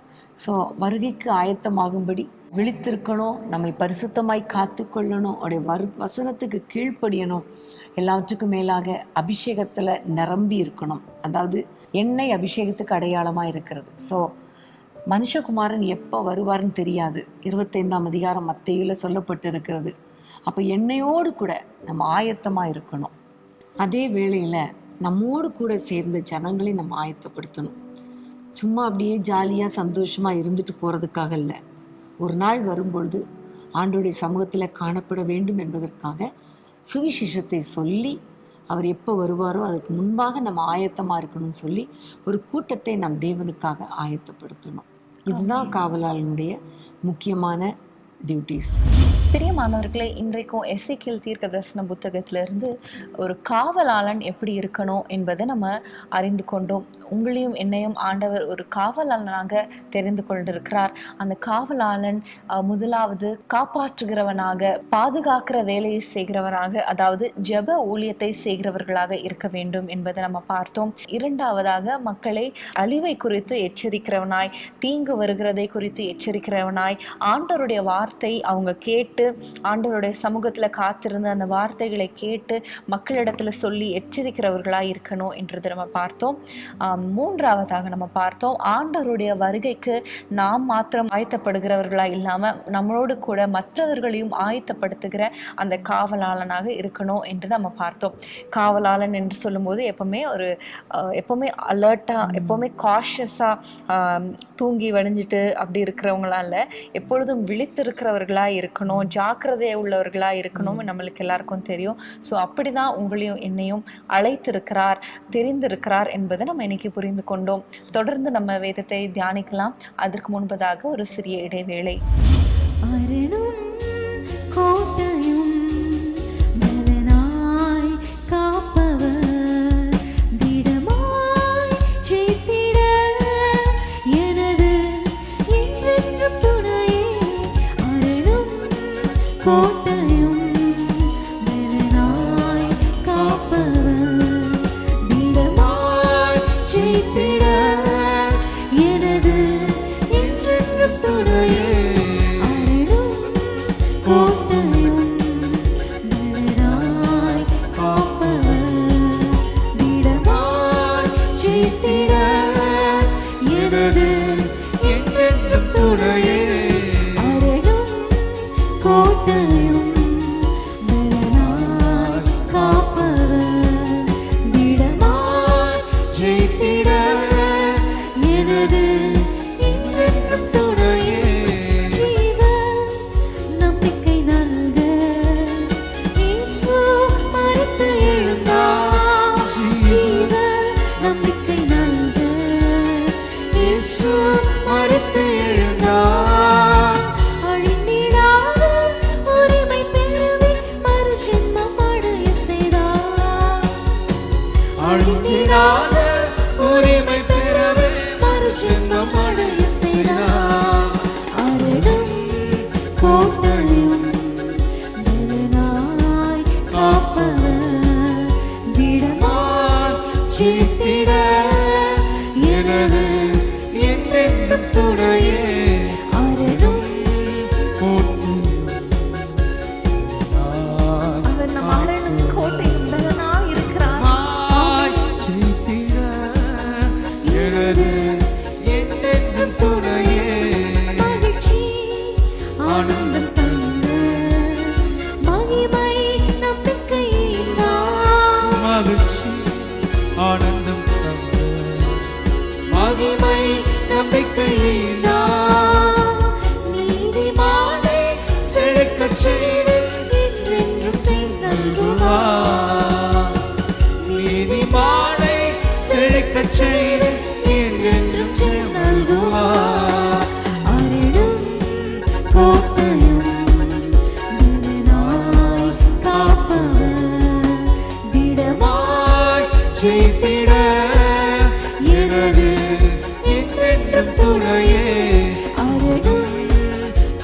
ஸோ வருகைக்கு ஆயத்தமாகும்படி விழித்திருக்கணும், நம்மை பரிசுத்தமாய் காத்து கொள்ளணும், அவருடைய வசனத்துக்கு கீழ்ப்படியணும். எல்லாவற்றுக்கும் மேலாக அபிஷேகத்தில் நிரம்பி இருக்கணும். அதாவது எண்ணெய் அபிஷேகத்துக்கு அடையாளமாக இருக்கிறது. ஸோ மனுஷகுமாரன் எப்போ வருவார்னு தெரியாது. 25ஆம் அதிகாரம் மத்தேயுவில் சொல்லப்பட்டு இருக்கிறது. அப்போ எண்ணெயோடு கூட நம்ம ஆயத்தமாக இருக்கணும். அதே வேளையில் நம்மோடு கூட சேர்ந்த ஜனங்களை நம்ம ஆயத்தப்படுத்தணும். சும்மா அப்படியே ஜாலியாக சந்தோஷமாக இருந்துட்டு போகிறதுக்காக இல்லை. ஒரு நாள் வரும்பொழுது ஆண்டவருடைய சமூகத்தில் காணப்பட வேண்டும் என்பதற்காக சுவிசேஷத்தை சொல்லி அவர் எப்போ வருவாரோ அதுக்கு முன்பாக நம்ம ஆயத்தமாக இருக்கணும்னு சொல்லி ஒரு கூட்டத்தை நம் தேவனுக்காக ஆயத்தப்படுத்தணும். இதுதான் காவலாளனுடைய முக்கியமான டியூட்டிஸ். பிரியமானவர்களே, இன்றைக்கும் எசேக்கியேல் தீர்க்கதரிசன புத்தகத்திலிருந்து ஒரு காவலாளன் எப்படி இருக்கணும் என்பதை நம்ம அறிந்து கொண்டோம். உங்களையும் என்னையும் ஆண்டவர் ஒரு காவலாளனாக தெரிந்து கொண்டிருக்கிறார். அந்த காவலாளன் முதலாவது காப்பாற்றுகிறவனாக, பாதுகாக்கிற வேலையை செய்கிறவராக, அதாவது ஜெப ஊழியத்தை செய்கிறவர்களாக இருக்க வேண்டும் என்பதை நம்ம பார்த்தோம். இரண்டாவதாக மக்களை அழிவை குறித்து எச்சரிக்கிறவனாய், தீங்கு வருகிறதை குறித்து எச்சரிக்கிறவனாய், ஆண்டவருடைய வார்த்தை அவங்க கேட்டு ஆண்டவருடைய சமூகத்துல காத்திருந்து அந்த வார்த்தைகளை கேட்டு மக்களிடத்துல சொல்லி எச்சரிக்கிறவர்களாக இருக்கணும் என்றது நம்ம பார்த்தோம். மூன்றாவதாக நம்ம பார்த்தோம், ஆண்டவருடைய வருகைக்கு நாம் மாத்திரம் ஆயத்தப்படுகிறவர்களாக இல்லாம நம்மளோடு கூட மற்றவர்களையும் ஆயத்தப்படுத்துகிற அந்த காவலாளனாக இருக்கணும் என்று நம்ம பார்த்தோம். காவலாளன் என்று சொல்லும்போது எப்பவுமே அலர்ட்டா, எப்பவுமே காஷியஸா தூங்கி வடிஞ்சிட்டு அப்படி இருக்கிறவங்களால எப்பொழுதும் விழித்திருக்கிறவர்களாக இருக்கணும், ஜாக்கிரதை உள்ளவர்களாக இருக்கணும். நம்மளுக்கு எல்லாருக்கும் தெரியும். ஸோ அப்படிதான் உங்களையும் என்னையும் அழைத்திருக்கிறார், தெரிந்திருக்கிறார் என்பதை நம்ம இன்னைக்கு புரிந்து கொண்டோம். தொடர்ந்து நம்ம வேதத்தை தியானிக்கலாம். அதற்கு முன்பதாக ஒரு சிறிய இடைவேளை. ஆனந்தம் தந்து மகிமை நம்பிக்கையினா நீதிமானை செழிக்கச் செய்து என்றென்றும் நல்குவார். நீதிமானை செழிக்கச் செய்து என்றென்றும் நல்குவார். அருளும் கோட்டையும் திடனாய் காப்பவர் திடமாய் செய்திட எனது என்றென்றும் துணையே. அருளும்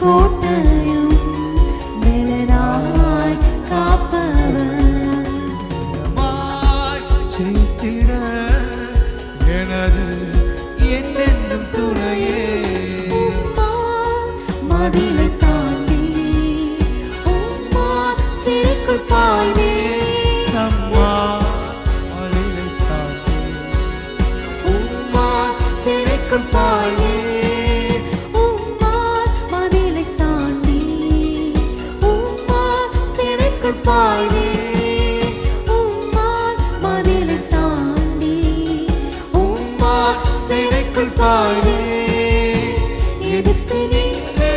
கோட்டையும் திடனாய் காப்பவர் செய்திட எனது என்றென்றும் துணையே. மதிலை தாண்டி உம்மா சிறைக்குள் பாய்வே அம்மா மதிலை தாண்டி உம்மா சிறைக்குள் பாய்வே உம்மா மதிலை தாண்டி உம்மா சிறைக்குள் பாய்வே உம்மா மதிலை தாண்டி உம்மா சிறைக்குள் பாய்வே. எதிர்த்து நின்று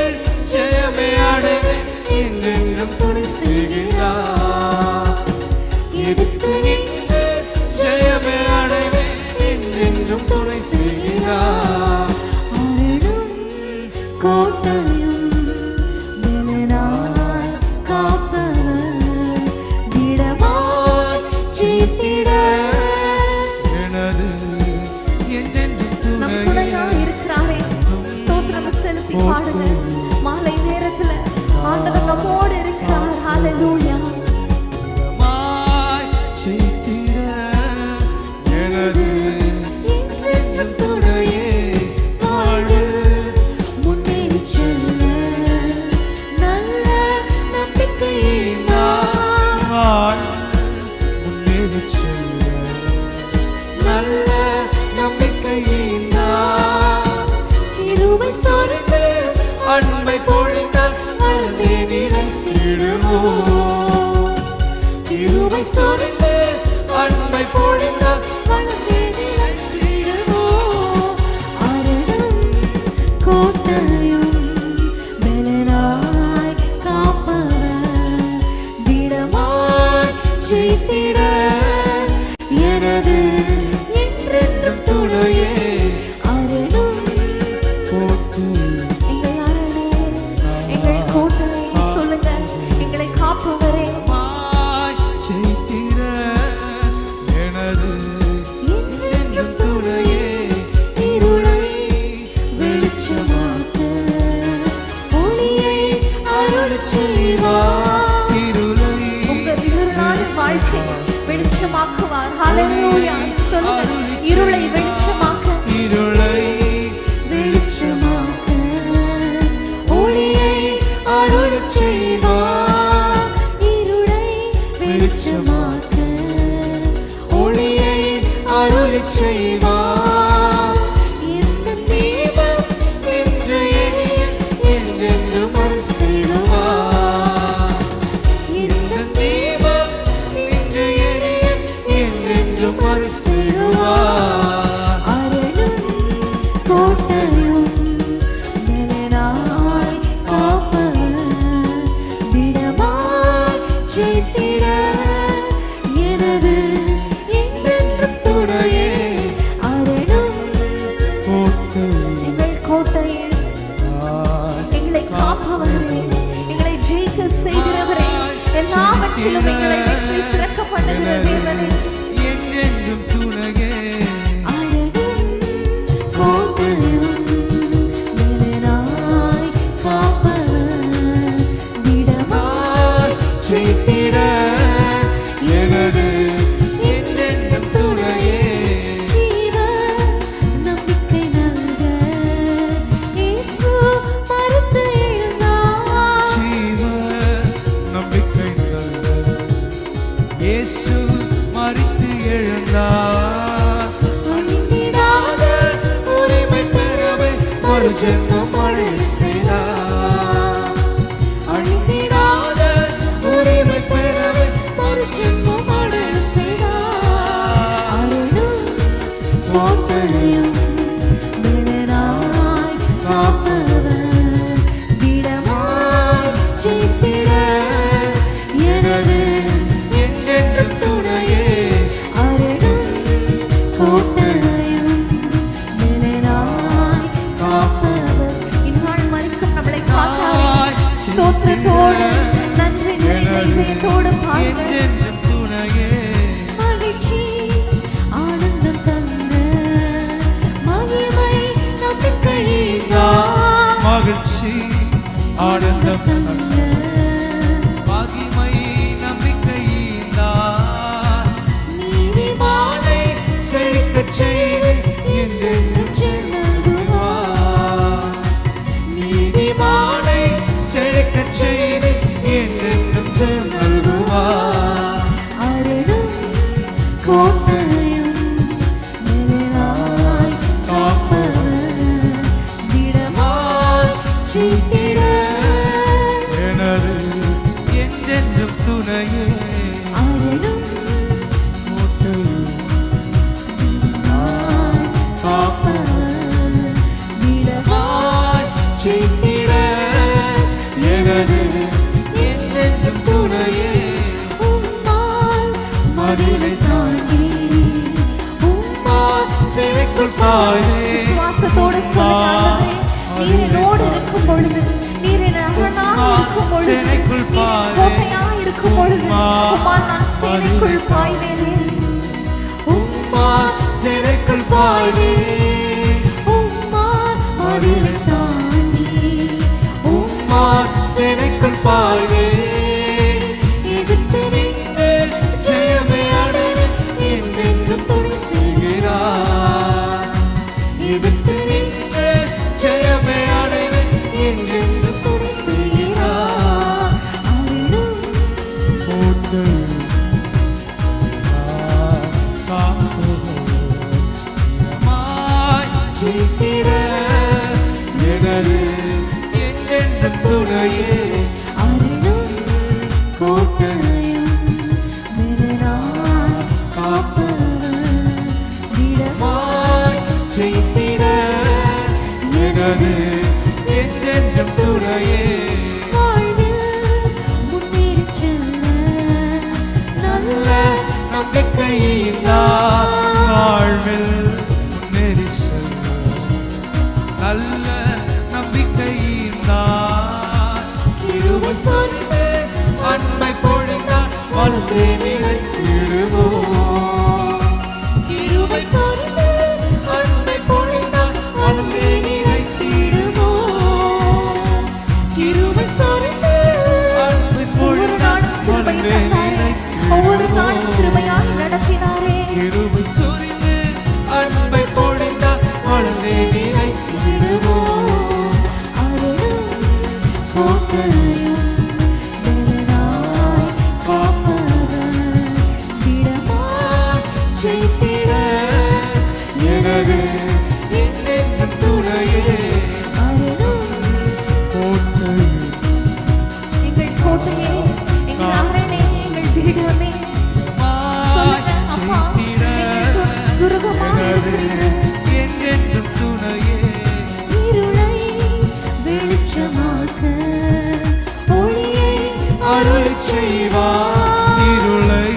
ஜெயமே அடைவேன் என்றென்றும் துணை செய்கிறார். எதிர்த்து நின்று ஜெயமே அடைவேன் என்றென்றும் துணை செய்கிறார். அருளும் கோட்டையும் திடனாய் காப்பவர் திடமாய் செய்திட எனது என்றென்றும் நம் துணையே. துணையா இருக்கிறாரே, ஸ்தோத்திரம் செலுத்தி பாடுங்க. மாலை நேரத்துல ஆண்டவர் நம்மோடு இருக்கிறார். ஹalleluya. மாய் செய்திட எனது என்றென்றும் துணையே வாழ்வு முன்னேறி செல்ல நல்ல நம்பிக்கையினால் நான் முன்னேறி செல்ல நல்ல நம்பிக்கையினால் இருவை சொரிந்து அன்பை பொழிந்தால் வளர்ந்தே நிலைத்திடுவோம். இருவை சொரிந்து அன்பை பொழிந்தால் வளர்ந்தே நிலைத்திடுவோம். அருளும் கோட்டையும் பலனாய் காப்பவர் திடமாய் செய்திட எனது என்றென்றும் துணையே. அருளும் எங்கள் அரணே, எங்கள் கோட்டையை சொல்லுங்க. எங்களை காப்பவரே, மாய் செய்திட எனது என்றென்றும் துணையே. இருளை வெளிச்சமாக்க ஒளியை அருளச் செய்வார். இருளை உங்க இருளான வாழ்க்கை வெளிச்சமாக்குவார். ஹalleluya. சொல்லுங்க, இருளை வெளிச்சமாக்க இருளை வெளிச்சமாக்க ஒளியை அருளச் செய்வார். இருளை வெளிச்சமாக்க ஒளியை அருளச் செய்வார். இந்த தீபம் என்று எரிய என்றென்றும் அருள் செய்வார். இந்த தீபம் என்று எரிய என்றென்றும் அருள் செய்வார். அருளும் கோட்டையும் பலனாய் காப்பவர் திடமாய் செய்திட எனது என்றென்றும் துணையே. அருளும் எங்கள் கோட்டையே, எங்களை காப்பவரே, எங்களை ஜெயிக்க செய்கிறவரே, எல்லாவற்றிலும் எங்களை வெற்றி சிறக்க பண்ணுகிற தேவனே. என்றென்றும் துணையே. அருளும் கோட்டையும் பலனாய் காப்பவர் திடமாய் செய்திட எனது என்றென்றும் துணையே. ஜீவ நம்பிக்கை நல்க இயேசு மரித்து எழுந்தார். ஜீவ நம்பிக்கை நல்ல இயேசு மரித்து எழுந்தார். அழிந்திடாத உரிமை பெறவே ஒரு ஜென்மம் மழை செய்தார். அழிந்திடாத உரிமை பெறவே ஒரு ஜென்மம் அடைய செய்தார். அருளும் என்றென்றும் துணையே மகிழ்ச்சி ஆனந்தம் தந்த மகிமை நம்பிக்கைதான் மகிழ்ச்சி ஆனந்தம் தந்த மகிமை நம்பிக்கையினால் நீதிமானை செழிக்கச் செய்து என்றென்றும் செல்லுவார். நீதிமானை செழிக்கச் செய்து என்றென்றும் செல்லுவார். அருளும் கோட்டையும் நிழலாய் காப்பவர் திடமாய் சீட்டிட எனது என்றென்றும் துணையே அருளும் கோட்டையும் காப்பவர் திடமாய் சீட்டிட எனது என்றென்றும் துணையே உம்மால் மதிலை தாண்டி உம்மால் சிறைக்குள் பாயே விசுவாசத்தோடு சொல்லுங்கள் நீர் என்னோடு இருக்கும் பொழுது நீர் என் அரணாக இருக்கும் பொழுது சேனைக்குள் நீர் என் கோட்டையாக இருக்கும் பொழுது உம்மால் நான் சேனைக்குள் பாய்வேனே உம்மால் சிறைக்குள் பாயே உம்மால் மதிலை தாண்டி உம்மால் சிறைக்குள் பாயே எதிர்த்து நின்று ஜெயமே அடைவே என்றென்றும் துணை செய்கிறார். எதிர்த்து நின்று ஜெயமே அடைவே என்றென்றும் துணை செய்கிறார். அருளும் போட்டு ஜெயித்திட எனது என்றென்றும் துணையே அருளும் கோட்டையும் நிழலாய் காப்பவர் திடமாய் ஜெயித்திட எனது என்றென்றும் துணையே வாழ்வில் முன்னேறிச் செல்ல நல்ல நம்பிக்கையினால் வாழ்வில் முன்னேறி செல்ல நல்ல நம்பிக்கையினால் கிருபை சொரிந்து அன்பை பொழிந்தால் வளர்ந்து நிலைத்திடுவோம். கிருபை சொரிந்து அன்பை பொழிந்தால் வளர்ந்து நிலைத்திடுவோம். கிருபை சொரிந்து அன்பை ஒவ்வொரு நாளும் பொழிந்தால் கிருபை வளர்ந்து தந்தாரே ஒவ்வொரு நாளும் கிருபையாய் நடத்தினாரே கிருபை சொரிந்து அன்பை பொழிந்தால் வளர்ந்து நிலைத்திடுவோம். அருளும் கோட்டையும் நிழலாய் காப்பவர் திடமாய் ஜெயித்திட எனது என்றென்றும் துணையே அருளும் கோட்டையும் எங்கள் கோட்டையே எங்கள் அரணே எங்கள் திடமே சொல்லுங்க அப்பா எங்கள் துருகமாக இருக்கிறீரே என்றென்றும் துணையே இருளை வெளிச்சமாக்க ஒளியை அருள் செய்வார். இருளை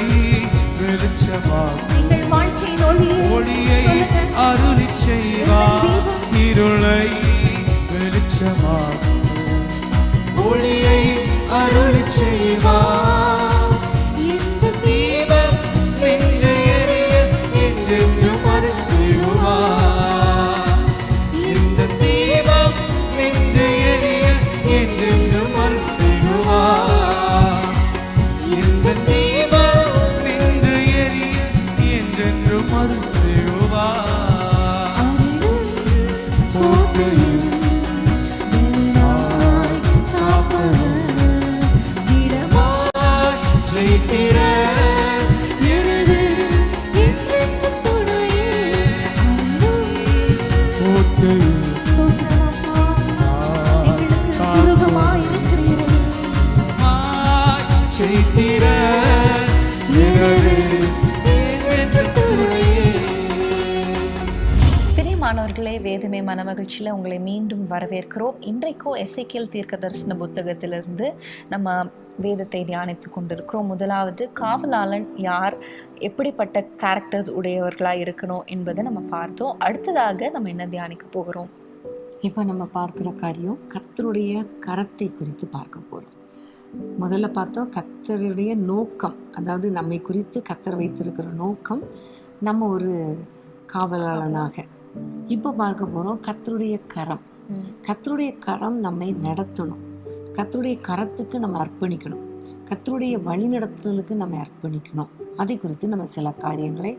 வெளிச்சமாக்கும் எங்கள் வாழ்க்கையின் ஒளியை ஒளியை சொல்லுங்க அருளி செய்வார். இருளை வெளிச்சமாக்கும் ஒளியை அருளி செய்வார். எந்த தீபம் நின்று எரிய என்றென்றும் அருள் செய்வார். இந்த தீபம் நின்று எரிய என்றென்றும் அருள் செய்வார். இந்த தீபம் நின்று எரிய என்றென்றும் அருள் செய்வார். அருளும் கோட்டையும் நிழலாய் காப்பவர் திடமாய் ஜெயித்திட எனது என்றென்றும் துணையே அருளும் கோட்டையும் ஸ்தோத்திரம் அப்பா எங்களுக்கு துருகமாய் இருக்கிறீரே ஜெயித்திட எனது என்றென்றும் துணையே. பிரியமானவர்களே, வேதமே மனமகிழ்ச்சியில் உங்களை மீண்டும் வரவேற்கிறோம். இன்றைக்கும் எசேக்கியேல் தீர்க்க தரிசன புத்தகத்திலிருந்து நம்ம வேதத்தை தியானித்து கொண்டிருக்கிறோம். முதலாவது, காவலாளன் யார், எப்படிப்பட்ட கேரக்டர்ஸ் உடையவர்களாக இருக்கணும் என்பதை நம்ம பார்த்தோம். அடுத்ததாக நம்ம என்ன தியானிக்க போகிறோம்? இப்போ நம்ம பார்க்குற காரியம் கர்த்தருடைய கரத்தை குறித்து பார்க்க போகிறோம். முதல்ல பார்த்தோம் கர்த்தருடைய நோக்கம், அதாவது நம்மை குறித்து கர்த்தர் வைத்திருக்கிற நோக்கம் நம்ம ஒரு காவலாளனாக. இப்போ பார்க்க போகிறோம் கர்த்தருடைய கரம். கர்த்தருடைய கரம் நம்மை நடத்தணும், கர்த்தருடைய கரத்துக்கு நம்ம அர்ப்பணிக்கணும், கர்த்தருடைய வழிநடத்துதலுக்கு நம்ம அர்ப்பணிக்கணும். அதை குறித்து நம்ம சில காரியங்களை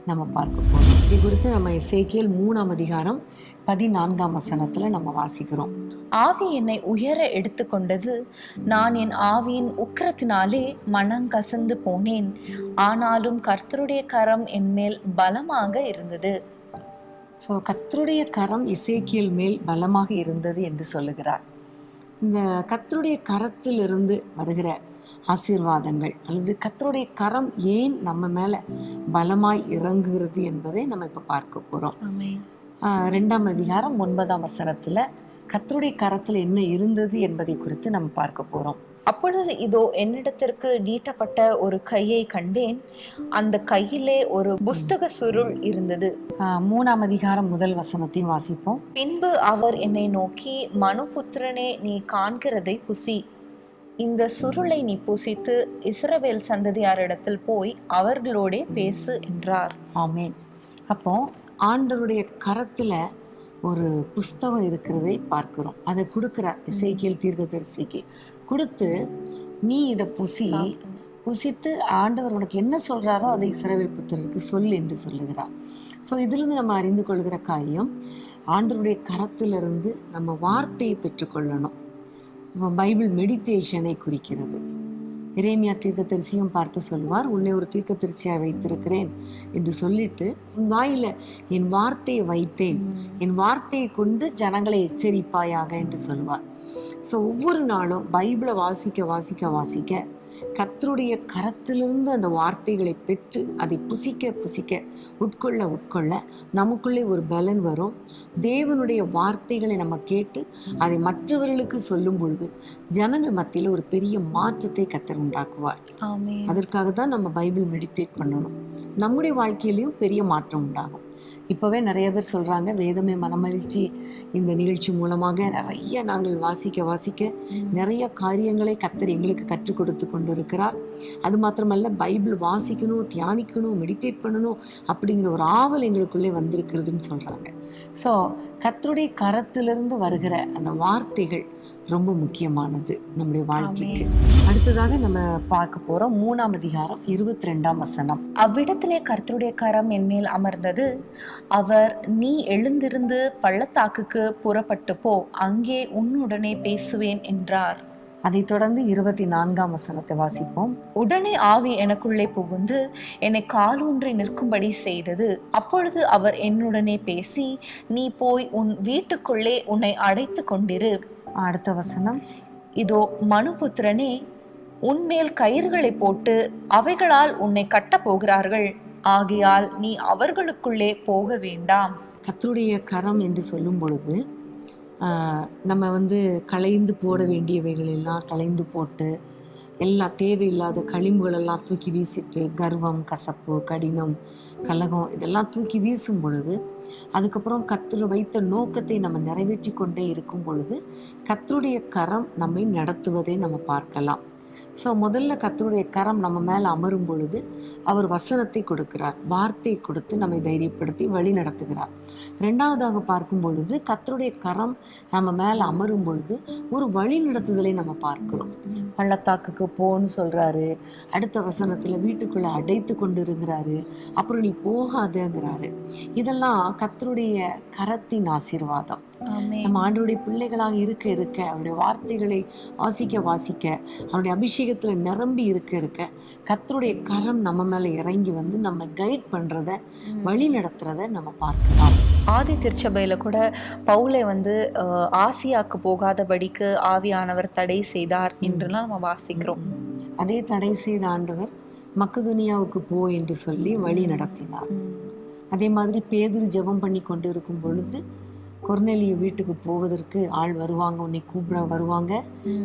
நம்ம பார்க்க போகிறோம். இதை குறித்து நம்ம எசேக்கியேல் 3ஆம் அதிகாரம் 14ஆம் வசனத்தில் நம்ம வாசிக்கிறோம். ஆவி என்னை உயர எடுத்துக்கொண்டது, நான் என் ஆவியின் உக்கிரத்தினாலே மனங்கசந்து போனேன், ஆனாலும் கர்த்தருடைய கரம் என் மேல் பலமாக இருந்தது. ஸோ கர்த்தருடைய கரம் எசேக்கியேல் மேல் பலமாக இருந்தது என்று சொல்லுகிறார். இந்த கர்த்தருடைய கரத்திலிருந்து வருகிற ஆசீர்வாதங்கள் அல்லது கர்த்தருடைய கரம் ஏன் நம்ம மேலே பலமாய் இறங்குகிறது என்பதை நம்ம இப்போ பார்க்க போகிறோம். 2ஆம் அதிகாரம் 9ஆம் வசனத்தில் கர்த்தருடைய கரத்தில் என்ன இருந்தது என்பதை குறித்து நம்ம பார்க்க போகிறோம். அப்பொழுது இதோ என்னிடத்திற்கு நீட்டப்பட்ட ஒரு கையை கண்டேன், அந்த கையிலே ஒரு புஸ்தக சுருள் இருந்தது. 3ஆம் அதிகாரம் 1 வசனத்தையும் வாசிப்போம். பின்பு அவர் என்னை நோக்கி, மனுபுத்திரனே, நீ காண்கிறதை புசி, இந்த சுருளை நீ புசித்து இஸ்ரவேல் சந்ததியாரிடத்தில் போய் அவர்களோடே பேசு என்றார். ஆமென். அப்போ ஆண்டவருடைய கரத்துல ஒரு புஸ்தகம் இருக்கிறதை பார்க்கிறோம். அதை கொடுக்குறார் எசேக்கியேல் தீர்க்கதரிசிக்கு கொடுத்து, நீ இதை புசித்து ஆண்டவர் உனக்கு என்ன சொல்றாரோ அதை இஸ்ரவேல் புத்திரருக்கு சொல் என்று சொல்லுகிறார். ஸோ இதிலிருந்து நம்ம அறிந்து கொள்கிற காரியம், ஆண்டவருடைய கரத்திலிருந்து நம்ம வார்த்தையை பெற்றுக்கொள்ளணும். பைபிள் மெடிடேஷனை குறிக்கிறது. எரேமியா தீர்க்கதரிசியும் பார்த்து சொல்லுவார், உன்னை ஒரு தீர்க்கதரிசியாக வைத்திருக்கிறேன் என்று சொல்லிட்டு, உன் வாயில என் வார்த்தையை வைத்தேன், என் வார்த்தையை கொண்டு ஜனங்களை எச்சரிப்பாயாக என்று சொல்லுவார். ஸோ ஒவ்வொரு நாளும் பைபிளை வாசிக்க கர்த்தருடைய கரத்திலிருந்து அந்த வார்த்தைகளை பெற்று அதை புசிக்க உட்கொள்ள நமக்குள்ளே ஒரு பலன் வரும். தேவனுடைய வார்த்தைகளை நம்ம கேட்டு அதை மற்றவர்களுக்கு சொல்லும் பொழுது ஜனங்கள் மத்தியில் ஒரு பெரிய மாற்றத்தை கர்த்தர் உண்டாக்குவார். அதற்காக தான் நம்ம பைபிள் மெடிடேட் பண்ணணும். நம்முடைய வாழ்க்கையிலையும் பெரிய மாற்றம் உண்டாகும். இப்போவே நிறைய பேர் சொல்கிறாங்க, வேதமே மனமகிழ்ச்சி இந்த நிகழ்ச்சி மூலமாக நிறைய நாங்கள் வாசிக்க நிறைய காரியங்களை கர்த்தர் எங்களுக்கு கற்றுக் கொடுத்து கொண்டு இருக்கிறார். அது மாத்திரமல்ல, பைபிள் வாசிக்கணும், தியானிக்கணும், மெடிடேட் பண்ணணும் அப்படிங்கிற ஒரு ஆவல் எங்களுக்குள்ளே வந்திருக்கிறதுன்னு சொல்கிறாங்க. ஸோ கர்த்தருடைய கரத்திலிருந்து வருகிற அந்த வார்த்தைகள் ரொம்ப முக்கியமானது நம்முடைய வாழ்க்கைக்கு. அடுத்ததாக நம்ம பார்க்க போறோம் 3ஆம் அதிகாரம் 22ஆம் வசனம். அவ்விடத்திலே கர்த்தருடைய கரம் என் மேல் அமர்ந்தது, அவர், நீ எழுந்திருந்து பள்ளத்தாக்குக்கு புறப்பட்டு போ, அங்கே உன்னுடனே பேசுவேன் என்றார். அதைத் தொடர்ந்து 24ஆம் வசனத்தை வாசிப்போம். உடனே ஆவி எனக்குள்ளே புகுந்து என்னை காலூன்றி நிற்கும்படி செய்தது. அப்பொழுது அவர் என்னுடனே பேசி, நீ போய் உன் வீட்டுக்குள்ளே உன்னை அடைத்து கொண்டிரு. அடுத்த வசனம், இதோ மனுபுத்திரனே, உன்மேல் கயிறுகளை போட்டு அவைகளால் உன்னை கட்ட போகிறார்கள், ஆகையால் நீ அவர்களுக்குள்ளே போக வேண்டாம். கர்த்தருடைய கரம் என்று சொல்லும் பொழுது நம்ம களைந்து போட வேண்டியவைகள் எல்லாம் களைந்து போட்டு எல்லா தேவையில்லாத களிம்புகளெல்லாம் தூக்கி வீசிட்டு, கர்வம், கசப்பு, கடினம், கலகம் இதெல்லாம் தூக்கி வீசும் பொழுது, அதுக்கப்புறம் கர்த்தர் வைத்த நோக்கத்தை நம்ம நிறைவேற்றி கொண்டே இருக்கும் பொழுது கர்த்தருடைய கரம் நம்மை நடத்துவதை நம்ம பார்க்கலாம். ஸோ முதல்ல கர்த்தருடைய கரம் நம்ம மேலே அமரும் பொழுது அவர் வசனத்தை கொடுக்கிறார், வார்த்தையை கொடுத்து நம்மை தைரியப்படுத்தி வழி நடத்துகிறார். ரெண்டாவதாக பார்க்கும் பொழுது கர்த்தருடைய கரம் நம்ம மேலே அமரும் பொழுது ஒரு வழி நடத்துதலை நம்ம பார்க்கிறோம். பள்ளத்தாக்குக்கு போன்னு சொல்கிறாரு, அடுத்த வசனத்தில் வீட்டுக்குள்ளே அடைத்து கொண்டு இருக்கிறாரு, அப்புறம் நீ போகாதங்கிறாரு. இதெல்லாம் கர்த்தருடைய கரத்தின் ஆசீர்வாதம். நம்ம ஆண்டவருடைய பிள்ளைகளாக இருக்க அவருடைய வார்த்தைகளை வாசிக்க அவருடைய அபிஷேகத்தில் நிரம்பி இருக்க கர்த்தருடைய கரம் நம்ம மேலே இறங்கி நம்ம கைட் பண்ணுறத, வழி நடத்துறத நம்ம பார்க்கலாம். ஆதி திருச்சபையில கூட பவுலை ஆசியாக்கு போகாதபடிக்கு ஆவியானவர் தடை செய்தார் என்றெல்லாம் நம்ம வாசிக்கிறோம். அதே தடை செய்த ஆண்டவர் மக்கதுனியாவுக்கு போ என்று சொல்லி வழி நடத்தினார். அதே மாதிரி பேதுரு ஜெபம் பண்ணி கொண்டு இருக்கும் பொழுது கொர்நேலியு வீட்டுக்கு போவதற்கு ஆள் வருவாங்க, உன்னை கூப்பிட வருவாங்க,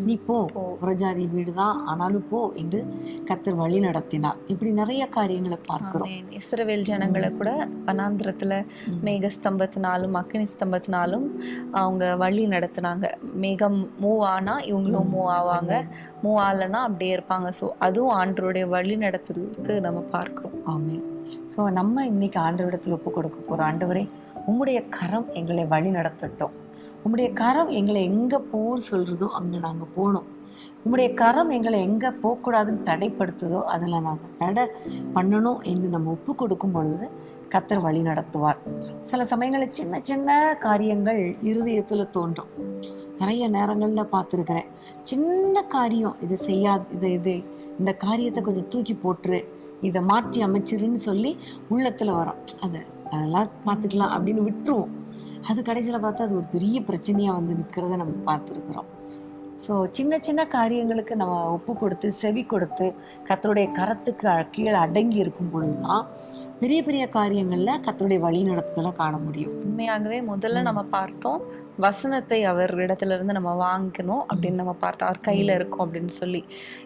நீ போ, புறஜாதி வீடு தான் ஆனாலும் போ என்று கர்த்தர் வழி நடத்தினார். இப்படி நிறைய காரியங்களை பார்க்கிறோம். ஆமென். இஸ்ரவேல் ஜனங்களை கூட வனாந்திரத்துல மேக ஸ்தம்பத்தினாலும் அக்கினி ஸ்தம்பத்தினாலும் அவங்க வழி நடத்துனாங்க. மேகம் மூவ் ஆனா இவங்களும் மூவ் ஆவாங்க, மூவ் ஆகலைன்னா அப்படியே இருப்பாங்க. ஸோ அதுவும் ஆண்டவருடைய வழி நடத்துறதுக்கு நம்ம பார்க்கிறோம். ஆமென். ஸோ நம்ம இன்னைக்கு ஆண்டவரிடத்தில் ஒப்பு கொடுக்க போகிறோம். ஆண்டவரே, உம்முடைய கரம் எங்களை வழி நடத்தட்டும். உம்முடைய கரம் எங்களை எங்கே போக சொல்கிறதோ அங்கே நாங்கள் போகணும். உம்முடைய கரம் எங்களை எங்கே போகக்கூடாதுன்னு தடைப்படுத்துதோ அதில் நாங்கள் தடை பண்ணணும் என்று நம்ம ஒப்பு கொடுக்கும் பொழுது கர்த்தர் வழி நடத்துவார். சில சமயங்களில் சின்ன சின்ன காரியங்கள் இருதயத்தில் தோன்றும். நிறைய நேரங்களில் பார்த்துருக்கிறேன். சின்ன காரியம், இதை செய்யாது, இந்த காரியத்தை கொஞ்சம் தூக்கி போட்டுரு, இதை மாற்றி அமைச்சிருன்னு சொல்லி உள்ளத்தில் வரும். அதெல்லாம் பார்த்துக்கலாம் அப்படின்னு விட்டுருவோம். அது கடைசியில் பார்த்தா அது ஒரு பெரிய பிரச்சனையாக வந்து நிற்கிறத நம்ம பார்த்துருக்குறோம். ஸோ சின்ன சின்ன காரியங்களுக்கு நம்ம ஒப்பு கொடுத்து செவி கொடுத்து கர்த்தருடைய கரத்துக்கு கீழே அடங்கி இருக்கும் பொழுது தான் பெரிய பெரிய காரியங்களில் கர்த்தருடைய வழி நடத்துதலை காண முடியும். உண்மையாகவே முதல்ல நம்ம பார்த்தோம், வசனத்தை அவர் இடத்துல இருந்து நம்ம வாங்கிக்கணும் அப்படின்னு நம்ம பார்த்தோம். அவர் கையில இருக்கும் அப்படின்னு சொல்லி.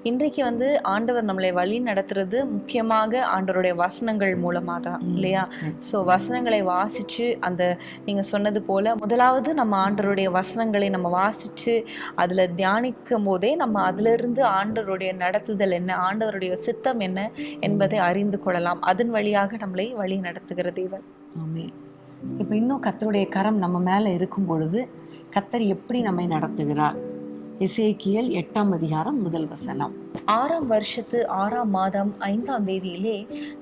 இன்றைக்கு வந்து ஆண்டவர் நம்மளை வழி நடத்துறது முக்கியமாக ஆண்டவருடைய வசனங்கள் மூலமா தான், இல்லையா? ஸோ வசனங்களை வாசிச்சு, நீங்க சொன்னது போல முதலாவது நம்ம ஆண்டவருடைய வசனங்களை நம்ம வாசிச்சு அதுல தியானிக்கும் போதே நம்ம அதுல இருந்து ஆண்டவருடைய நடத்துதல் என்ன, ஆண்டவருடைய சித்தம் என்ன என்பதை அறிந்து கொள்ளலாம். அதன் வழியாக நம்மளை வழி நடத்துகிற தேவன். ஆமென். இப்போ இன்னும் கர்த்தருடைய கரம் நம்ம மேலே இருக்கும் பொழுது கர்த்தர் எப்படி நம்மை நடத்துகிறார்? எசேக்கியேல் 8ஆம் அதிகாரம் 1 வசனம். 6ஆம் வருஷத்து 6ஆம் மாதம் 5ஆம் தேதியிலே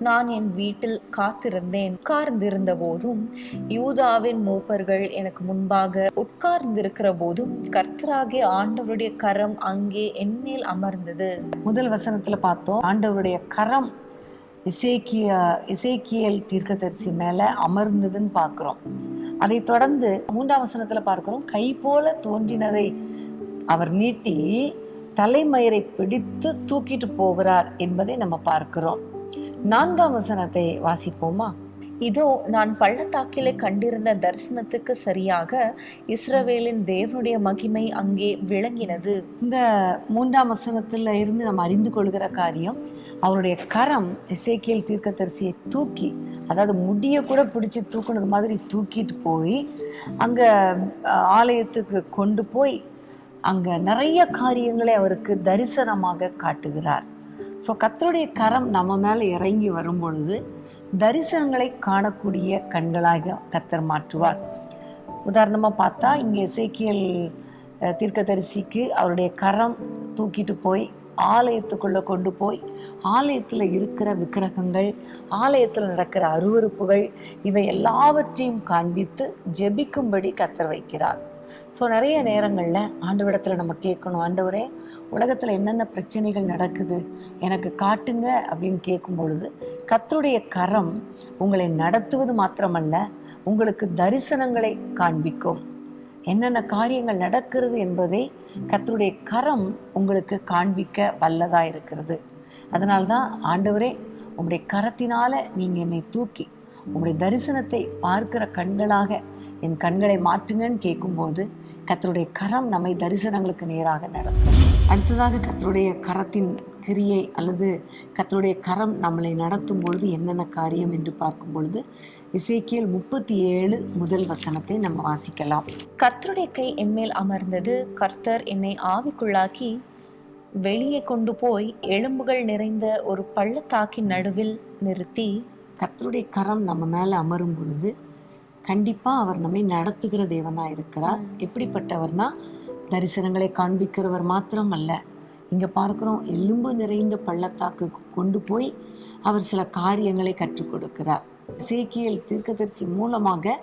நான் என் வீட்டில் காத்திருந்தேன். உட்கார்ந்திருந்த போதும் யூதாவின் மூப்பர்கள் எனக்கு முன்பாக உட்கார்ந்திருக்கிற போதும் கர்த்தராகிய ஆண்டவருடைய கரம் அங்கே என்மேல் அமர்ந்தது. 1 வசனத்துல பார்த்தோம், ஆண்டவருடைய கரம் எசேக்கியேல் தீர்க்கதரிசி மேலே அமர்ந்ததுன்னு பார்க்குறோம். அதை தொடர்ந்து 3ஆம் வசனத்துல பார்க்கிறோம், கை போல தோன்றினதை அவர் நீட்டி தலைமயிரை பிடித்து தூக்கிட்டு போகிறார் என்பதை நம்ம பார்க்கிறோம். 4ஆம் வசனத்தை வாசிப்போமா? இதோ நான் பள்ளத்தாக்கிலே கண்டிருந்த தரிசனத்துக்கு சரியாக இஸ்ரவேலின் தேவனுடைய மகிமை அங்கே விளங்கினது. இந்த 3ஆம் வசனத்துல இருந்து நம்ம அறிந்து கொள்கிற காரியம், அவருடைய கரம் எசேக்கியேல் தீர்க்கதரிசியை தூக்கி, அதாவது முடிய கூட பிடிச்சி தூக்குனது மாதிரி தூக்கிட்டு போய் அங்க ஆலயத்துக்கு கொண்டு போய் அங்க நிறைய காரியங்களை அவருக்கு தரிசனமாக காட்டுகிறார். ஸோ கர்த்தருடைய கரம் நம்ம மேலே இறங்கி வரும் பொழுது தரிசனங்களை காணக்கூடிய கண்களாக கர்த்தர் மாற்றுவார். உதாரணமாக பார்த்தா இங்கே எசேக்கியேல் தீர்க்கதரிசிக்கு அவருடைய கரம் தூக்கிட்டு போய் ஆலயத்துக்குள்ளே கொண்டு போய் ஆலயத்தில் இருக்கிற விக்கிரகங்கள், ஆலயத்தில் நடக்கிற அருவருப்புகள், இவை எல்லாவற்றையும் காண்பித்து ஜெபிக்கும்படி கர்த்தர் வைக்கிறார். ஸோ நிறைய நேரங்களில் ஆண்டவரிடத்தில் நம்ம கேட்கணும், ஆண்டவரே உலகத்தில் என்னென்ன பிரச்சனைகள் நடக்குது எனக்கு காட்டுங்க அப்படின்னு கேட்கும் பொழுது கர்த்தருடைய கரம் உங்களை நடத்துவது மாத்திரமல்ல, உங்களுக்கு தரிசனங்களை காண்பிக்கும். என்னென்ன காரியங்கள் நடக்கிறது என்பதை கர்த்தருடைய கரம் உங்களுக்கு காண்பிக்க வல்லதாக இருக்கிறது. அதனால்தான் ஆண்டவரே உங்களுடைய கரத்தினால நீங்கள் என்னை தூக்கி உங்களுடைய தரிசனத்தை பார்க்கிற கண்களாக என் கண்களை மாற்றுங்கன்னு கேட்கும்போது கர்த்தருடைய கரம் நம்மை தரிசனங்களுக்கு நேராக நடத்தும். அடுத்ததாக கர்த்தருடைய கரத்தின் கிரியை அல்லது கர்த்தருடைய கரம் நம்மளை நடத்தும் பொழுது என்னென்ன காரியம் என்று பார்க்கும் பொழுது எசேக்கியேல் 37 1 வசனத்தை நம்ம வாசிக்கலாம். கர்த்தருடைய கை என்மேல் அமர்ந்தது. கர்த்தர் என்னை ஆவிக்குள்ளாக்கி வெளியே கொண்டு போய் எலும்புகள் நிறைந்த ஒரு பள்ளத்தாக்கின் நடுவில் நிறுத்தி. கர்த்தருடைய கரம் நம்ம மேலே அமரும் பொழுது கண்டிப்பாக அவர் நம்மை நடத்துகிற தேவனாக இருக்கிறார். எப்படிப்பட்டவர்னா தரிசனங்களை காண்பிக்கிறவர் மாத்திரம் அல்ல, இங்கே பார்க்குறோம் எலும்பு நிறைந்த பள்ளத்தாக்கு கொண்டு போய் அவர் சில காரியங்களை கற்றுக் கொடுக்கிறார். எசேக்கியேல் தீர்க்கதரிசி மூலமாக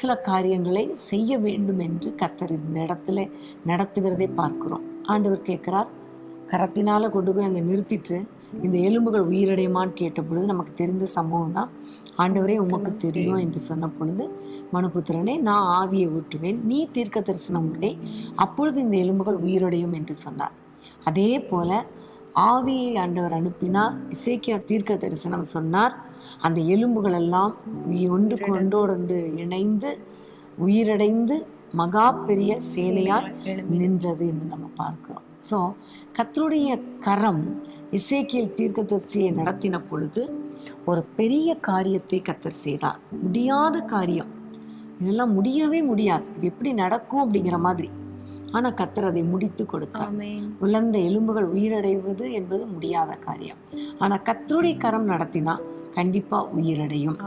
சில காரியங்களை செய்ய வேண்டும் என்று கர்த்தர் இந்த இடத்துல நடத்துகிறதை பார்க்கிறோம். ஆண்டவர் கேட்கிறார், கரத்தினால கொண்டு போய் அங்கே நிறுத்திட்டு இந்த எலும்புகள் உயிரடையுமான்னு கேட்ட பொழுது நமக்கு தெரிந்த சம்பவம் தான், ஆண்டவரே உமக்கு தெரியும் என்று சொன்ன பொழுது, மனுபுத்திரனே நான் ஆவியை ஊற்றுவேன், நீ தீர்க்க தரிசனம் உடை, அப்பொழுது இந்த எலும்புகள் உயிரடையும் என்று சொன்னார். அதே போல ஆவியை ஆண்டவர் அனுப்பினார். எசேக்கியா தீர்க்க தரிசனம் சொன்னார். அந்த எலும்புகள் எல்லாம் ஒன்றுக்கு ஒன்றோடு இணைந்து உயிரடைந்து மகா பெரிய சேனையாய் நின்றது என்று நம்ம பார்க்கிறோம். ஸோ கர்த்தருடைய கரம் எசேக்கியேல் தீர்க்கதரிசியை நடத்தின பொழுது ஒரு பெரிய காரியத்தை கர்த்தர் செய்தார். முடியாத காரியம், இதெல்லாம் முடியவே முடியாது, இது எப்படி நடக்கும் அப்படிங்கிற மாதிரி. ஆனால் கர்த்தர் அதை முடித்து கொடுத்தார். உலர்ந்த எலும்புகள் உயிரடைவது என்பது முடியாத காரியம். ஆனால் கர்த்தருடைய கரம் நடத்தினா கண்டிப்பா உயிரடையும்.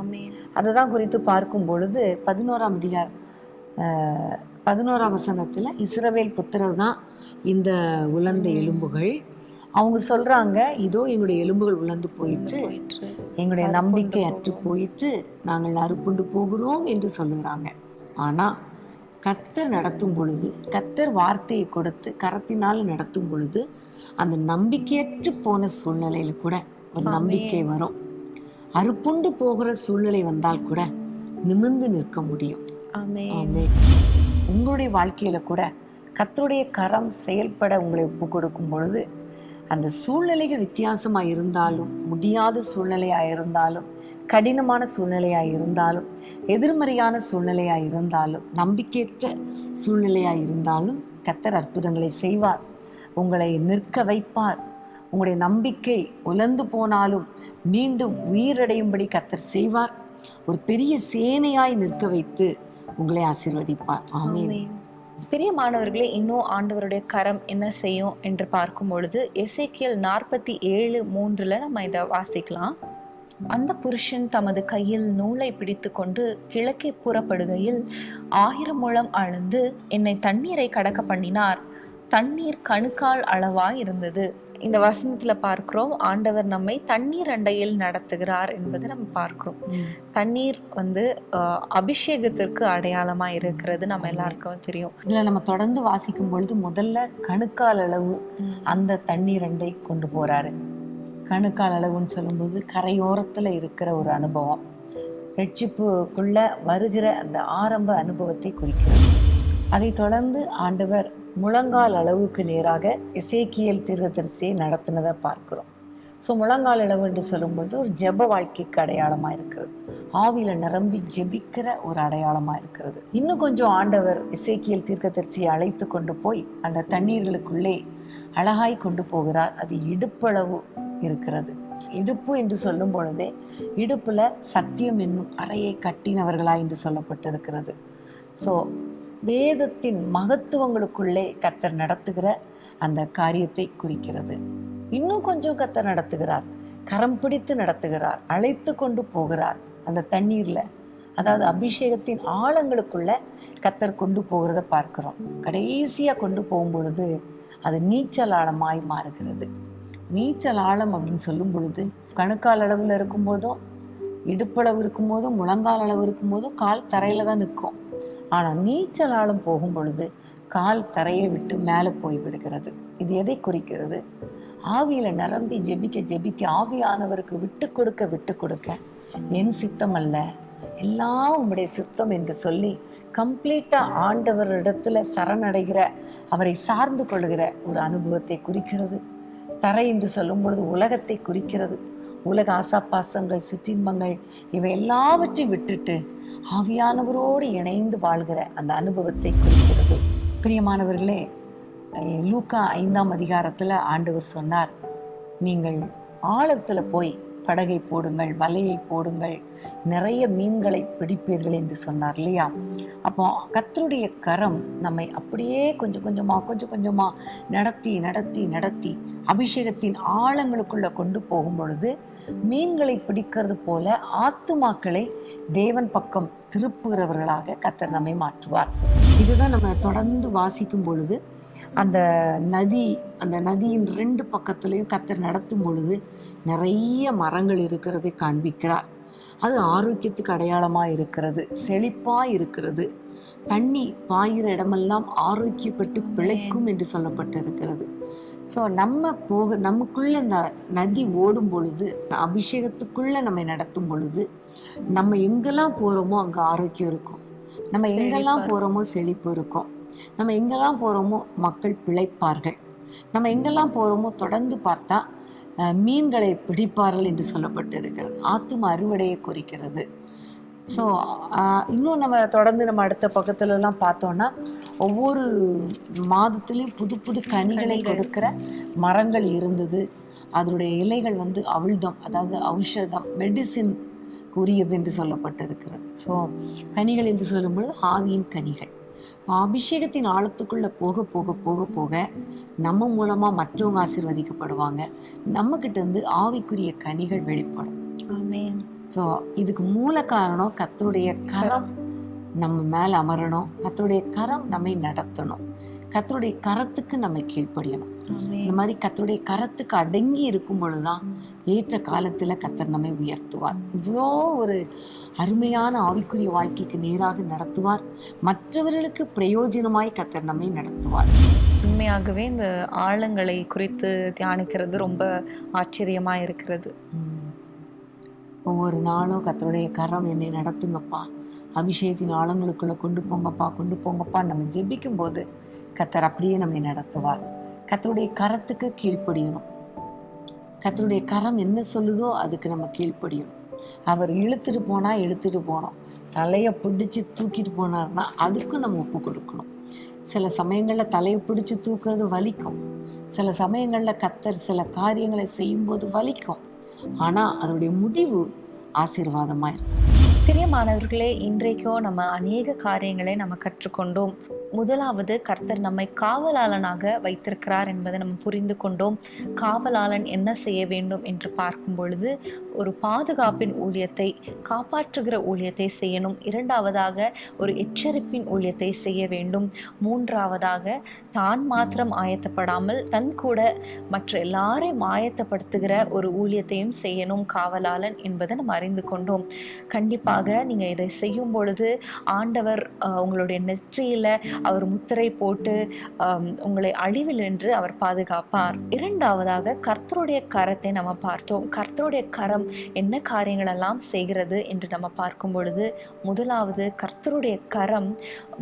அதுதான் குறித்து பார்க்கும் பொழுது 11ஆம் வசனத்துல இஸ்ரவேல் புத்திரர் தான் இந்த உலர்ந்த எலும்புகள். அவங்க சொல்றாங்க, இதோ எங்களுடைய எலும்புகள் உலர்ந்து போயிற்று, எங்களுடைய நம்பிக்கை அற்று போயிற்று, நாங்கள் நறுப்புண்டு போகிறோம் என்று சொல்லுகிறாங்க. ஆனா கர்த்தர் நடத்தும் பொழுது, கர்த்தர் வார்த்தையை கொடுத்து கரத்தினால் நடத்தும் பொழுது அந்த நம்பிக்கையற்று போன சூழ்நிலையில கூட ஒரு நம்பிக்கை வரும். அறுப்புண்டு போகிற சூழ்நிலை வந்தால் கூட நிமிர்ந்து நிற்க முடியும். ஆமென். உங்களுடைய வாழ்க்கையில கூட கர்த்தருடைய கரம் செயல்பட உங்களை ஒப்பு கொடுக்கும் பொழுது அந்த சூழ்நிலைகள் வித்தியாசமா இருந்தாலும், முடியாத சூழ்நிலையா இருந்தாலும், கடினமான சூழ்நிலையா இருந்தாலும், எதிர்மறையான சூழ்நிலையா இருந்தாலும், நம்பிக்கையற்ற சூழ்நிலையா இருந்தாலும் கர்த்தர் அற்புதங்களை செய்வார். உங்களை நிற்க வைப்பார். உங்களுடைய நம்பிக்கை உலர்ந்து போனாலும் மீண்டும் உயிரடையும்படி கர்த்தர் செய்வார். ஒரு பெரிய சேனையாய் நிற்க வைத்து உங்களை ஆசீர்வதிப்பார். ஆமென். பெரிய மாணவர்களே, இன்னும் ஆண்டவருடைய கரம் என்ன செய்யும் என்று பார்க்கும் பொழுது எசேக்கியேல் 47:3 நம்ம இதை வாசிக்கலாம். அந்த புருஷன் தமது கையில் நூலை பிடித்து கொண்டு கிழக்கே புறப்படுகையில் 1000 முழம் அளந்து என்னை தண்ணீரை கடக்க பண்ணினார். தண்ணீர் கணுக்கால் அளவாய் இருந்தது. இந்த வசனத்துல பார்க்கிறோம், ஆண்டவர் நம்மை தண்ணீர் அண்டையில் நடத்துகிறார் என்பதை நம்ம பார்க்கிறோம். தண்ணீர் அபிஷேகத்திற்கு அடையாளமா இருக்கிறது நம்ம எல்லாருக்கும் தெரியும். இதுல நம்ம தொடர்ந்து வாசிக்கும் பொழுது முதல்ல கணுக்கால் அளவு அந்த தண்ணீர் அண்டை கொண்டு போறாரு. கணுக்கால் அளவுன்னு சொல்லும்போது கரையோரத்துல இருக்கிற ஒரு அனுபவம், ரட்சிப்புக்குள்ள வருகிற அந்த ஆரம்ப அனுபவத்தை குறிக்கிறது. அதை தொடர்ந்து ஆண்டவர் முழங்கால் அளவுக்கு நேராக எசேக்கியேல் தீர்க்கதரிசியை நடத்தினதை பார்க்கிறோம். ஸோ முழங்கால் அளவு என்று சொல்லும்பொழுது ஒரு ஜெப வாழ்க்கைக்கு அடையாளமாக இருக்கிறது. ஆவியில நிரம்பி ஜெபிக்கிற ஒரு அடையாளமாக இருக்கிறது. இன்னும் கொஞ்சம் ஆண்டவர் எசேக்கியேல் தீர்க்கதரிசியை அழைத்து கொண்டு போய் அந்த தண்ணீர்களுக்குள்ளே அழகாய் கொண்டு போகிறார். அது இடுப்பளவு இருக்கிறது. இடுப்பு என்று சொல்லும் பொழுதே இடுப்புல சத்தியம் என்னும் அறையை கட்டினவர்களா என்று சொல்லப்பட்டிருக்கிறது. ஸோ வேதத்தின் மகத்துவங்களுக்குள்ளே கர்த்தர் நடத்துகிற அந்த காரியத்தை குறிக்கிறது. இன்னும் கொஞ்சம் கர்த்தர் நடத்துகிறார், கரம் பிடித்து நடத்துகிறார், அழைத்து கொண்டு போகிறார் அந்த தண்ணீர்ல. அதாவது அபிஷேகத்தின் ஆழங்களுக்குள்ள கர்த்தர் கொண்டு போகிறத பார்க்கிறோம். கடைசியா கொண்டு போகும் பொழுது அது நீச்சல் ஆழமாய் மாறுகிறது. நீச்சல் ஆழம் அப்படின்னு சொல்லும் பொழுது கணுக்கால் அளவுல இருக்கும் போதும், இடுப்பளவு இருக்கும் போதும், முழங்கால் அளவு இருக்கும் போதும் கால் தரையில தான் நிற்கும். ஆனால் நீச்சல் ஆழம் போகும் பொழுது கால் தரையை விட்டு மேலே போய் விடுகிறது. இது எதை குறிக்கிறது? ஆவியில நிரம்பி ஜெபிக்க ஜெபிக்க, ஆவியானவருக்கு விட்டு கொடுக்க என் சித்தம் அல்ல எல்லாம் உம்முடைய சித்தம் என்று சொல்லி கம்ப்ளீட்டா ஆண்டவரிடத்துல சரணடைகிற, அவரை சார்ந்து கொள்கிற ஒரு அனுபவத்தை குறிக்கிறது. தரை என்று சொல்லும் பொழுது உலகத்தை குறிக்கிறது. உலக ஆசாபாசங்கள், சிற்றின்பங்கள் இவை எல்லாவற்றையும் விட்டுட்டு ஆவியானவரோடு இணைந்து வாழ்கிற அந்த அனுபவத்தை குறிக்கிறது. பிரியமானவர்களே, லூக்கா 5ஆம் அதிகாரத்துல ஆண்டவர் சொன்னார், நீங்கள் ஆழத்துல போய் படகை போடுங்கள், வலையை போடுங்கள், நிறைய மீன்களை பிடிப்பீர்கள் என்று சொன்னார் இல்லையா? அப்போ கர்த்தருடைய கரம் நம்மை அப்படியே கொஞ்சம் கொஞ்சமா நடத்தி நடத்தி நடத்தி அபிஷேகத்தின் ஆழங்களுக்குள்ள கொண்டு போகும் பொழுது மீன்களை பிடிக்கிறது போல ஆத்துமாக்களை தேவன் பக்கம் திருப்புகிறவர்களாக கர்த்தர் நம்மை மாற்றுவார். இதுதான் நம்ம தொடர்ந்து வாசிக்கும் பொழுது அந்த நதியின் 2 பக்கத்துலையும் கர்த்தர் நடத்தும் பொழுது நிறைய மரங்கள் இருக்கிறதை காண்பிக்கிறார். அது ஆரோக்கியத்துக்கு அடையாளமாக இருக்கிறது, செழிப்பாக இருக்கிறது. தண்ணி பாயிற இடமெல்லாம் ஆரோக்கியப்பட்டு பிழைக்கும் என்று சொல்லப்பட்டு இருக்கிறது. ஸோ நமக்குள்ள இந்த நதி ஓடும் பொழுது, அபிஷேகத்துக்குள்ள நம்மை நடத்தும் பொழுது, நம்ம எங்கெல்லாம் போகிறோமோ அங்கே ஆரோக்கியம் இருக்கும், நம்ம எங்கெல்லாம் போகிறோமோ செழிப்பு இருக்கும், நம்ம எங்கெல்லாம் போகிறோமோ மக்கள் பிழைப்பார்கள், நம்ம எங்கெல்லாம் போகிறோமோ தொடர்ந்து பார்த்தா மீன்களை பிடிப்பார்கள் என்று சொல்லப்பட்டு இருக்கிறது. ஆத்தும அறுவடையை குறிக்கிறது. ஸோ இன்னும் நம்ம தொடர்ந்து நம்ம அடுத்த பக்கத்துலலாம் பார்த்தோன்னா ஒவ்வொரு மாதத்துலேயும் புது புது கனிகளை கொடுக்கிற மரங்கள் இருந்தது. அதனுடைய இலைகள் வந்து அவிழ்தம், அதாவது ஔஷதம், மெடிசின் உரியது என்று சொல்லப்பட்டிருக்கிறது. ஸோ கனிகள் என்று சொல்லும்பொழுது ஆவியின் கனிகள். அபிஷேகத்தின் ஆழத்துக்குள்ளே போக போக போக போக நம்ம மூலமாக மற்றவங்க ஆசீர்வதிக்கப்படுவாங்க. நம்மக்கிட்ட இருந்து ஆவிக்குரிய கனிகள் வெளிப்படும். ஆமென். ஸோ இதுக்கு மூல காரணம் கர்த்தருடைய கரம் நம்ம மேலே அமரணும், கர்த்தருடைய கரம் நம்மை நடத்தணும், கர்த்தருடைய கரத்துக்கு நம்ம கீழ்ப்படியணும். இந்த மாதிரி கர்த்தருடைய கரத்துக்கு அடங்கி இருக்கும் பொழுதுதான் ஏற்ற காலத்தில் கர்த்தர் நம்மை உயர்த்துவார். இவ்வளோ ஒரு அருமையான ஆவிக்குரிய வாழ்க்கைக்கு நேராக நடத்துவார். மற்றவர்களுக்கு பிரயோஜனமாய் கர்த்தர் நம்மை நடத்துவார். உண்மையாகவே இந்த ஆழங்களை குறித்து தியானிக்கிறது ரொம்ப ஆச்சரியமா இருக்கிறது. ஒவ்வொரு நாளும் கர்த்தருடைய கரம் என்னை நடத்துங்கப்பா, அபிஷேகத்தின் ஆழங்களுக்குள்ளே கொண்டு போங்கப்பா நம்ம ஜெபிக்கும் போது கர்த்தர் அப்படியே நம்மை நடத்துவார். கர்த்தருடைய கரத்துக்கு கீழ்ப்படியணும். கர்த்தருடைய கரம் என்ன சொல்லுதோ அதுக்கு நம்ம கீழ்ப்படியணும். அவர் இழுத்துட்டு போனோம், தலையை பிடிச்சி தூக்கிட்டு போனார்னா அதுக்கும் நம்ம ஒப்பு கொடுக்கணும். சில சமயங்களில் தலையை பிடிச்சி தூக்குறது வலிக்கும், சில சமயங்களில் கர்த்தர் சில காரியங்களை செய்யும்போது வலிக்கும். ஆனால் அதோடைய முடிவு ஆசீர்வாதமாக இருக்கும். பிரியமானவர்களே, இன்றைக்கும் நம்ம அநேக காரியங்களை நம்ம கற்றுக்கொண்டோம். முதலாவது, கர்த்தர் நம்மை காவலாளனாக வைத்திருக்கிறார் என்பதை நம்ம புரிந்து கொண்டோம். காவலாளன் என்ன செய்ய வேண்டும் என்று பார்க்கும் பொழுது ஒரு பாதுகாப்பின் ஊழியத்தை, காப்பாற்றுகிற ஊழியத்தை செய்யணும். இரண்டாவதாக ஒரு எச்சரிப்பின் ஊழியத்தை செய்ய வேண்டும். மூன்றாவதாக தான் மாத்திரம் ஆயத்தப்படாமல் தன் கூட மற்ற எல்லாரையும் ஆயத்தப்படுத்துகிற ஒரு ஊழியத்தையும் செய்யணும் காவலாளன் என்பதை நம்ம அறிந்து கொண்டோம். கண்டிப்பாக நீங்கள் இதை செய்யும் பொழுது ஆண்டவர் உங்களுடைய நெற்றியில் அவர் முத்திரை போட்டு உங்களை அழிவில் என்று அவர் பாதுகாப்பார். இரண்டாவதாக கர்த்தருடைய கரத்தை நம்ம பார்த்தோம். கர்த்தருடைய கரம் என்ன காரியங்கள் எல்லாம் செய்கிறது என்று நம்ம பார்க்கும் பொழுது, முதலாவது கர்த்தருடைய கரம்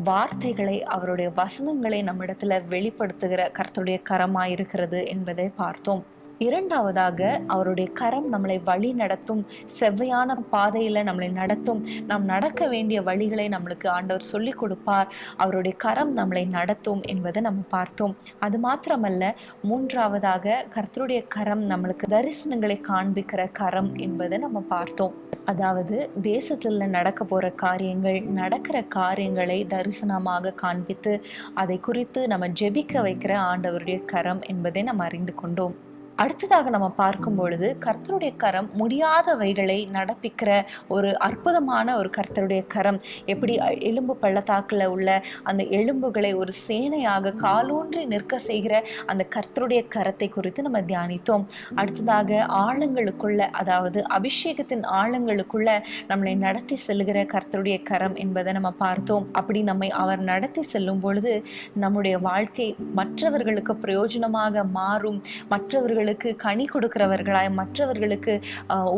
வார்த்தைகளை, அவருடைய வசனங்களை நம்மிடத்துல வெளிப்படுத்துகிற கர்த்தருடைய கரமாயிருக்கிறது என்பதை பார்த்தோம். இரண்டாவதாக அவருடைய கரம் நம்மளை வழி நடத்தும், செவ்வையான பாதையில நம்மளை நடத்தும். நாம் நடக்க வேண்டிய வழிகளை நம்மளுக்கு ஆண்டவர் சொல்லி கொடுப்பார். அவருடைய கரம் நம்மளை நடத்தும் என்பதை நம்ம பார்த்தோம். அது மாத்திரமல்ல, மூன்றாவதாக கர்த்தருடைய கரம் நம்மளுக்கு தரிசனங்களை காண்பிக்கிற கரம் என்பதை நம்ம பார்த்தோம். அதாவது தேசத்துல நடக்க போற காரியங்கள், நடக்கிற காரியங்களை தரிசனமாக காண்பித்து அதை குறித்து நம்ம ஜெபிக்க வைக்கிற ஆண்டவருடைய கரம் என்பதை நம்ம அறிந்து கொண்டோம். அடுத்ததாக நம்ம பார்க்கும் பொழுது கர்த்தருடைய கரம் முடியாதவைகளை நடப்பிக்கிற ஒரு அற்புதமான ஒரு கர்த்தருடைய கரம். எப்படி எலும்பு பள்ளத்தாக்குல உள்ள அந்த எலும்புகளை ஒரு சேனையாக காலூன்றி நிற்க செய்கிற அந்த கர்த்தருடைய கரத்தை குறித்து நம்ம தியானித்தோம். அடுத்ததாக ஆழங்களுக்குள்ள, அதாவது அபிஷேகத்தின் ஆழங்களுக்குள்ள நம்மளை நடத்தி செல்கிற கர்த்தருடைய கரம் என்பதை நம்ம பார்த்தோம். அப்படி நம்மை அவர் நடத்தி செல்லும் பொழுது நம்முடைய வாழ்க்கை மற்றவர்களுக்கு பிரயோஜனமாக மாறும். மற்றவர்களுக்கு கனி கொடுக்கிறவர்களாய், மற்றவர்களுக்கு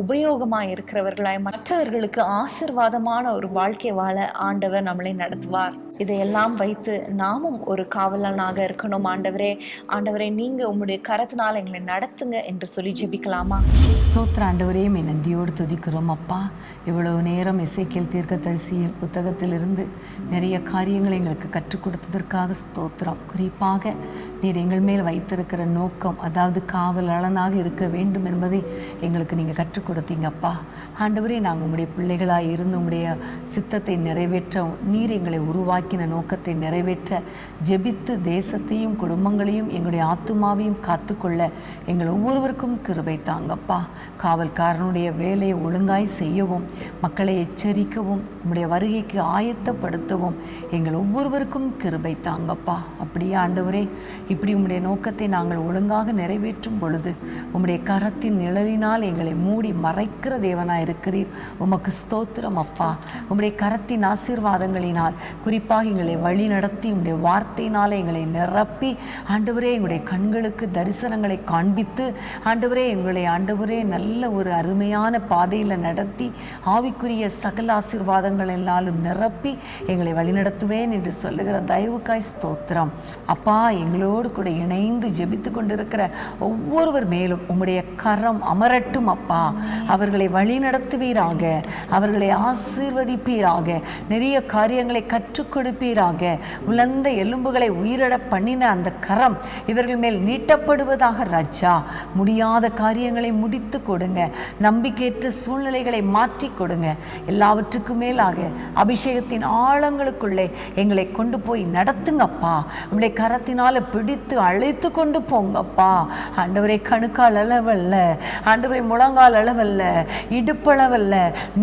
உபயோகமாய் இருக்கிறவர்களாய், மற்றவர்களுக்கு ஆசீர்வாதமான ஒரு வாழ்க்கை வாழ ஆண்டவர் நம்மளை நடத்துவார். இதையெல்லாம் வைத்து நாமும் ஒரு காவலனாக இருக்கணும். ஆண்டவரே நீங்க உங்களுடைய கரத்தினால் எங்களை நடத்துங்க என்று சொல்லி ஜெபிக்கலாமா? ஸ்தோத்திர ஆண்டவரே, நன்றியோடு துதிக்கிறோம் அப்பா. இவ்வளவு நேரம் எசேக்கியேல் தீர்க்கதரிசியின் புத்தகத்திலிருந்து நிறைய காரியங்களை எங்களுக்கு கற்றுக் கொடுத்ததற்காக ஸ்தோத்திரம். குறிப்பாக நீர் எங்கள் மேல் வைத்திருக்கிற நோக்கம், அதாவது காவலாளனாக இருக்க வேண்டும் என்பதை எங்களுக்கு நீங்கள் கற்றுக் கொடுத்தீங்கப்பா. ஆண்டவரே, நாங்கள் உங்களுடைய பிள்ளைகளாக இருந்து உங்களுடைய சித்தத்தை நிறைவேற்ற, நீர் எங்களை உருவாக்கின நோக்கத்தை நிறைவேற்ற ஜெபித்து தேசத்தையும் குடும்பங்களையும் எங்களுடைய ஆத்துமாவையும் காத்துக்கொள்ள எங்கள் ஒவ்வொருவருக்கும் கிருபை தாங்கப்பா. காவல்காரனுடைய வேலையை ஒழுங்காய் செய்யவும், மக்களை எச்சரிக்கவும், உம்முடைய வருகைக்கு ஆயத்தப்படுத்தவும் எங்கள் ஒவ்வொருவருக்கும் கிருபை தாங்கப்பா. அப்படியே ஆண்டவரே, இப்படி உம்முடைய நோக்கத்தை நாங்கள் ஒழுங்காக நிறைவேற்றும் பொழுது உம்முடைய கரத்தின் நிழலினால் எங்களை மூடி மறைக்கிற தேவனாய் இருக்கிறீர். உமக்கு ஸ்தோத்திரம் அப்பா. உம்முடைய கரத்தின் ஆசீர்வாதங்களினால், குறிப்பாக கர்த்தாவே எங்களை வழி நடத்தி உங்களுடைய வார்த்தையினால எங்களை நிரப்பி ஆண்டவரே எங்களுடைய கண்களுக்கு தரிசனங்களை காண்பித்து ஆண்டவரே எங்களை ஆண்டவரே நல்ல ஒரு அருமையான பாதையில் நடத்தி ஆவிக்குரிய சகல ஆசீர்வாதங்கள் எல்லாரும் நிரப்பி எங்களை வழிநடத்துவேன் என்று சொல்லுகிற தயவுக்காய் ஸ்தோத்திரம். அப்பா, எங்களோடு கூட இணைந்து ஜெபித்து கொண்டிருக்கிற ஒவ்வொருவர் மேலும் உம்முடைய கரம் அமரட்டும் அப்பா. அவர்களை வழி நடத்துவீராக, அவர்களை ஆசீர்வதிப்பீராக, நிறைய காரியங்களை கற்றுக் கொடுப்பீராக. உலர்ந்த எலும்புகளை உயிரிட பண்ணின அந்த கரம் இவர்கள் மேல் நீட்டப்படுவதாக ராஜா. முடியாத காரியங்களை முடித்து கொடுங்க, நம்பிக்கையற்ற சூழ்நிலைகளை மாற்றி கொடுங்க. எல்லாவற்றுக்கும் மேலாக அபிஷேகத்தின் ஆழங்களுக்குள்ளே எங்களை கொண்டு போய் நடத்துங்கப்பா. உங்களுடைய கரத்தினால பிடித்து அழைத்து கொண்டு போங்கப்பா. ஆண்டவரே, கணுக்கால் அளவல்ல ஆண்டவரே, முழங்கால் அளவல்ல, இடுப்பளவல்ல,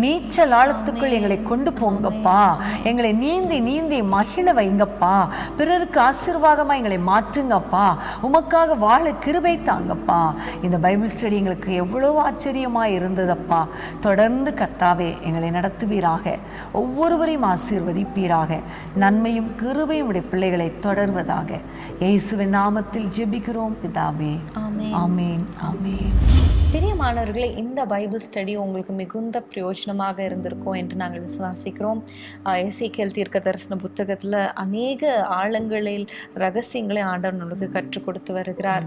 நீச்சல் ஆழத்துக்குள் எங்களை கொண்டு போங்கப்பா. எங்களை நீந்தி நீந்தி மகிழ வைங்கப்பா. பிறருக்கு ஆசீர்வாதமாக எங்களை மாற்றுங்கப்பா. உமக்காக வாழ கிருபை தாங்கப்பா. இந்த பைபிள் ஸ்டடி எங்களுக்கு எவ்வளோ ஆச்சரியமாக இருந்ததப்பா. தொடர்ந்து கர்த்தாவே எங்களை நடத்துவீராக, ஒவ்வொருவரையும் ஆசீர்வதிப்பீராக. நன்மையும் கிருபையும் உடைய பிள்ளைகளை தொடர்வதாக இயேசுவின் நாமத்தில் ஜெபிக்கிறோம் பிதாவே. ஆமென். ஆமென். ஆமென். பிரியமானவர்களே, இந்த பைபிள் ஸ்டடி உங்களுக்கு மிகுந்த பிரயோஜனமாக இருந்திருக்கும் என்று நாங்கள் விசுவாசிக்கிறோம். எசேக்கியேல் தீர்க்க தரிசன புத்தகத்தில் அநேக ஆழங்களில் ரகசியங்களை ஆண்டவர் நம்மளுக்கு கற்றுக் கொடுத்து வருகிறார்.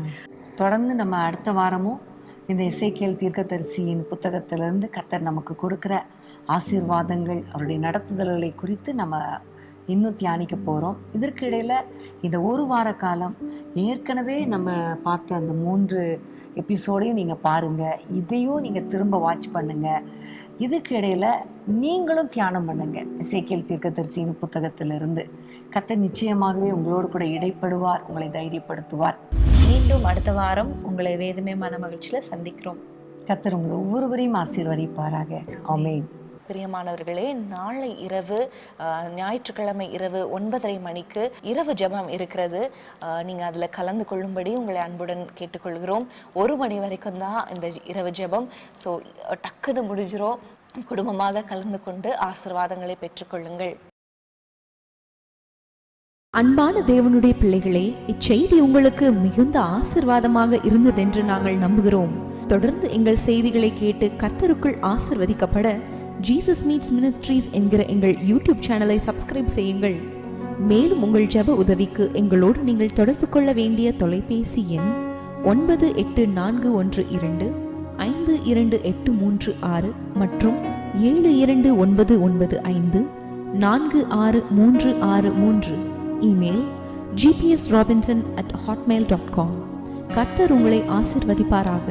தொடர்ந்து நம்ம அடுத்த வாரமும் இந்த எசேக்கியேல் தீர்க்கதரிசியின் புத்தகத்திலிருந்து கர்த்தர் நமக்கு கொடுக்குற ஆசீர்வாதங்கள், அவருடைய நடத்துதல்களை குறித்து நம்ம இன்னும் தியானிக்க போகிறோம். இதற்கு இடையில் இந்த ஒரு வார காலம் ஏற்கனவே நம்ம பார்த்த அந்த 3 எபிசோடையும் நீங்கள் பாருங்கள். இதையும் நீங்கள் திரும்ப வாட்ச் பண்ணுங்கள். இதுக்கு இடையில் நீங்களும் தியானம் பண்ணுங்கள். எசேக்கியேல் தீர்க்கதரிசியின் புத்தகத்திலிருந்து கர்த்தர் நிச்சயமாகவே உங்களோடு கூட இடைப்படுவார், உங்களை தைரியப்படுத்துவார். மீண்டும் அடுத்த வாரம் உங்களை வேதமே மன மகிழ்ச்சியில் சந்திக்கிறோம். கர்த்தர் உங்களை ஒவ்வொருவரையும் ஆசீர்வதிப்பாராக. ஆமென். பிரியமானவர்களே, நாளை இரவு ஞாயிற்றுக்கிழமை இரவு 9:30 மணிக்கு இரவு ஜெபம் இருக்கிறது. நீங்கள் அதில் கலந்து கொள்ளும்படி உங்களை அன்புடன் கேட்டுக்கொள்கிறோம். 1 மணி வரைக்கும் தான் இந்த இரவு ஜெபம். ஸோ டக்குன்னு முடிஞ்சிரும். குடும்பமாக கலந்து கொண்டு ஆசீர்வாதங்களை பெற்றுக்கொள்ளுங்கள். அன்பான தேவனுடைய பிள்ளைகளே, இச்செய்தி உங்களுக்கு மிகுந்த ஆசீர்வாதமாக இருந்ததென்று நாங்கள் நம்புகிறோம். தொடர்ந்து எங்கள் செய்திகளை கேட்டு கர்த்தருக்குள் ஆசீர்வதிக்கப்பட ஜீசஸ் மீட்ஸ் மினிஸ்ட்ரீஸ் என்கிற எங்கள் யூடியூப் சேனலை சப்ஸ்கிரைப் செய்யுங்கள். மேலும் உங்கள் ஜெப உதவிக்கு எங்களோடு நீங்கள் தொடர்பு கொள்ள வேண்டிய தொலைபேசி எண் 9842252836 மற்றும் 7299546363. Email gpsrobinson@hotmail.com. கர்த்தர் உங்களை ஆசீர்வதிப்பாராக.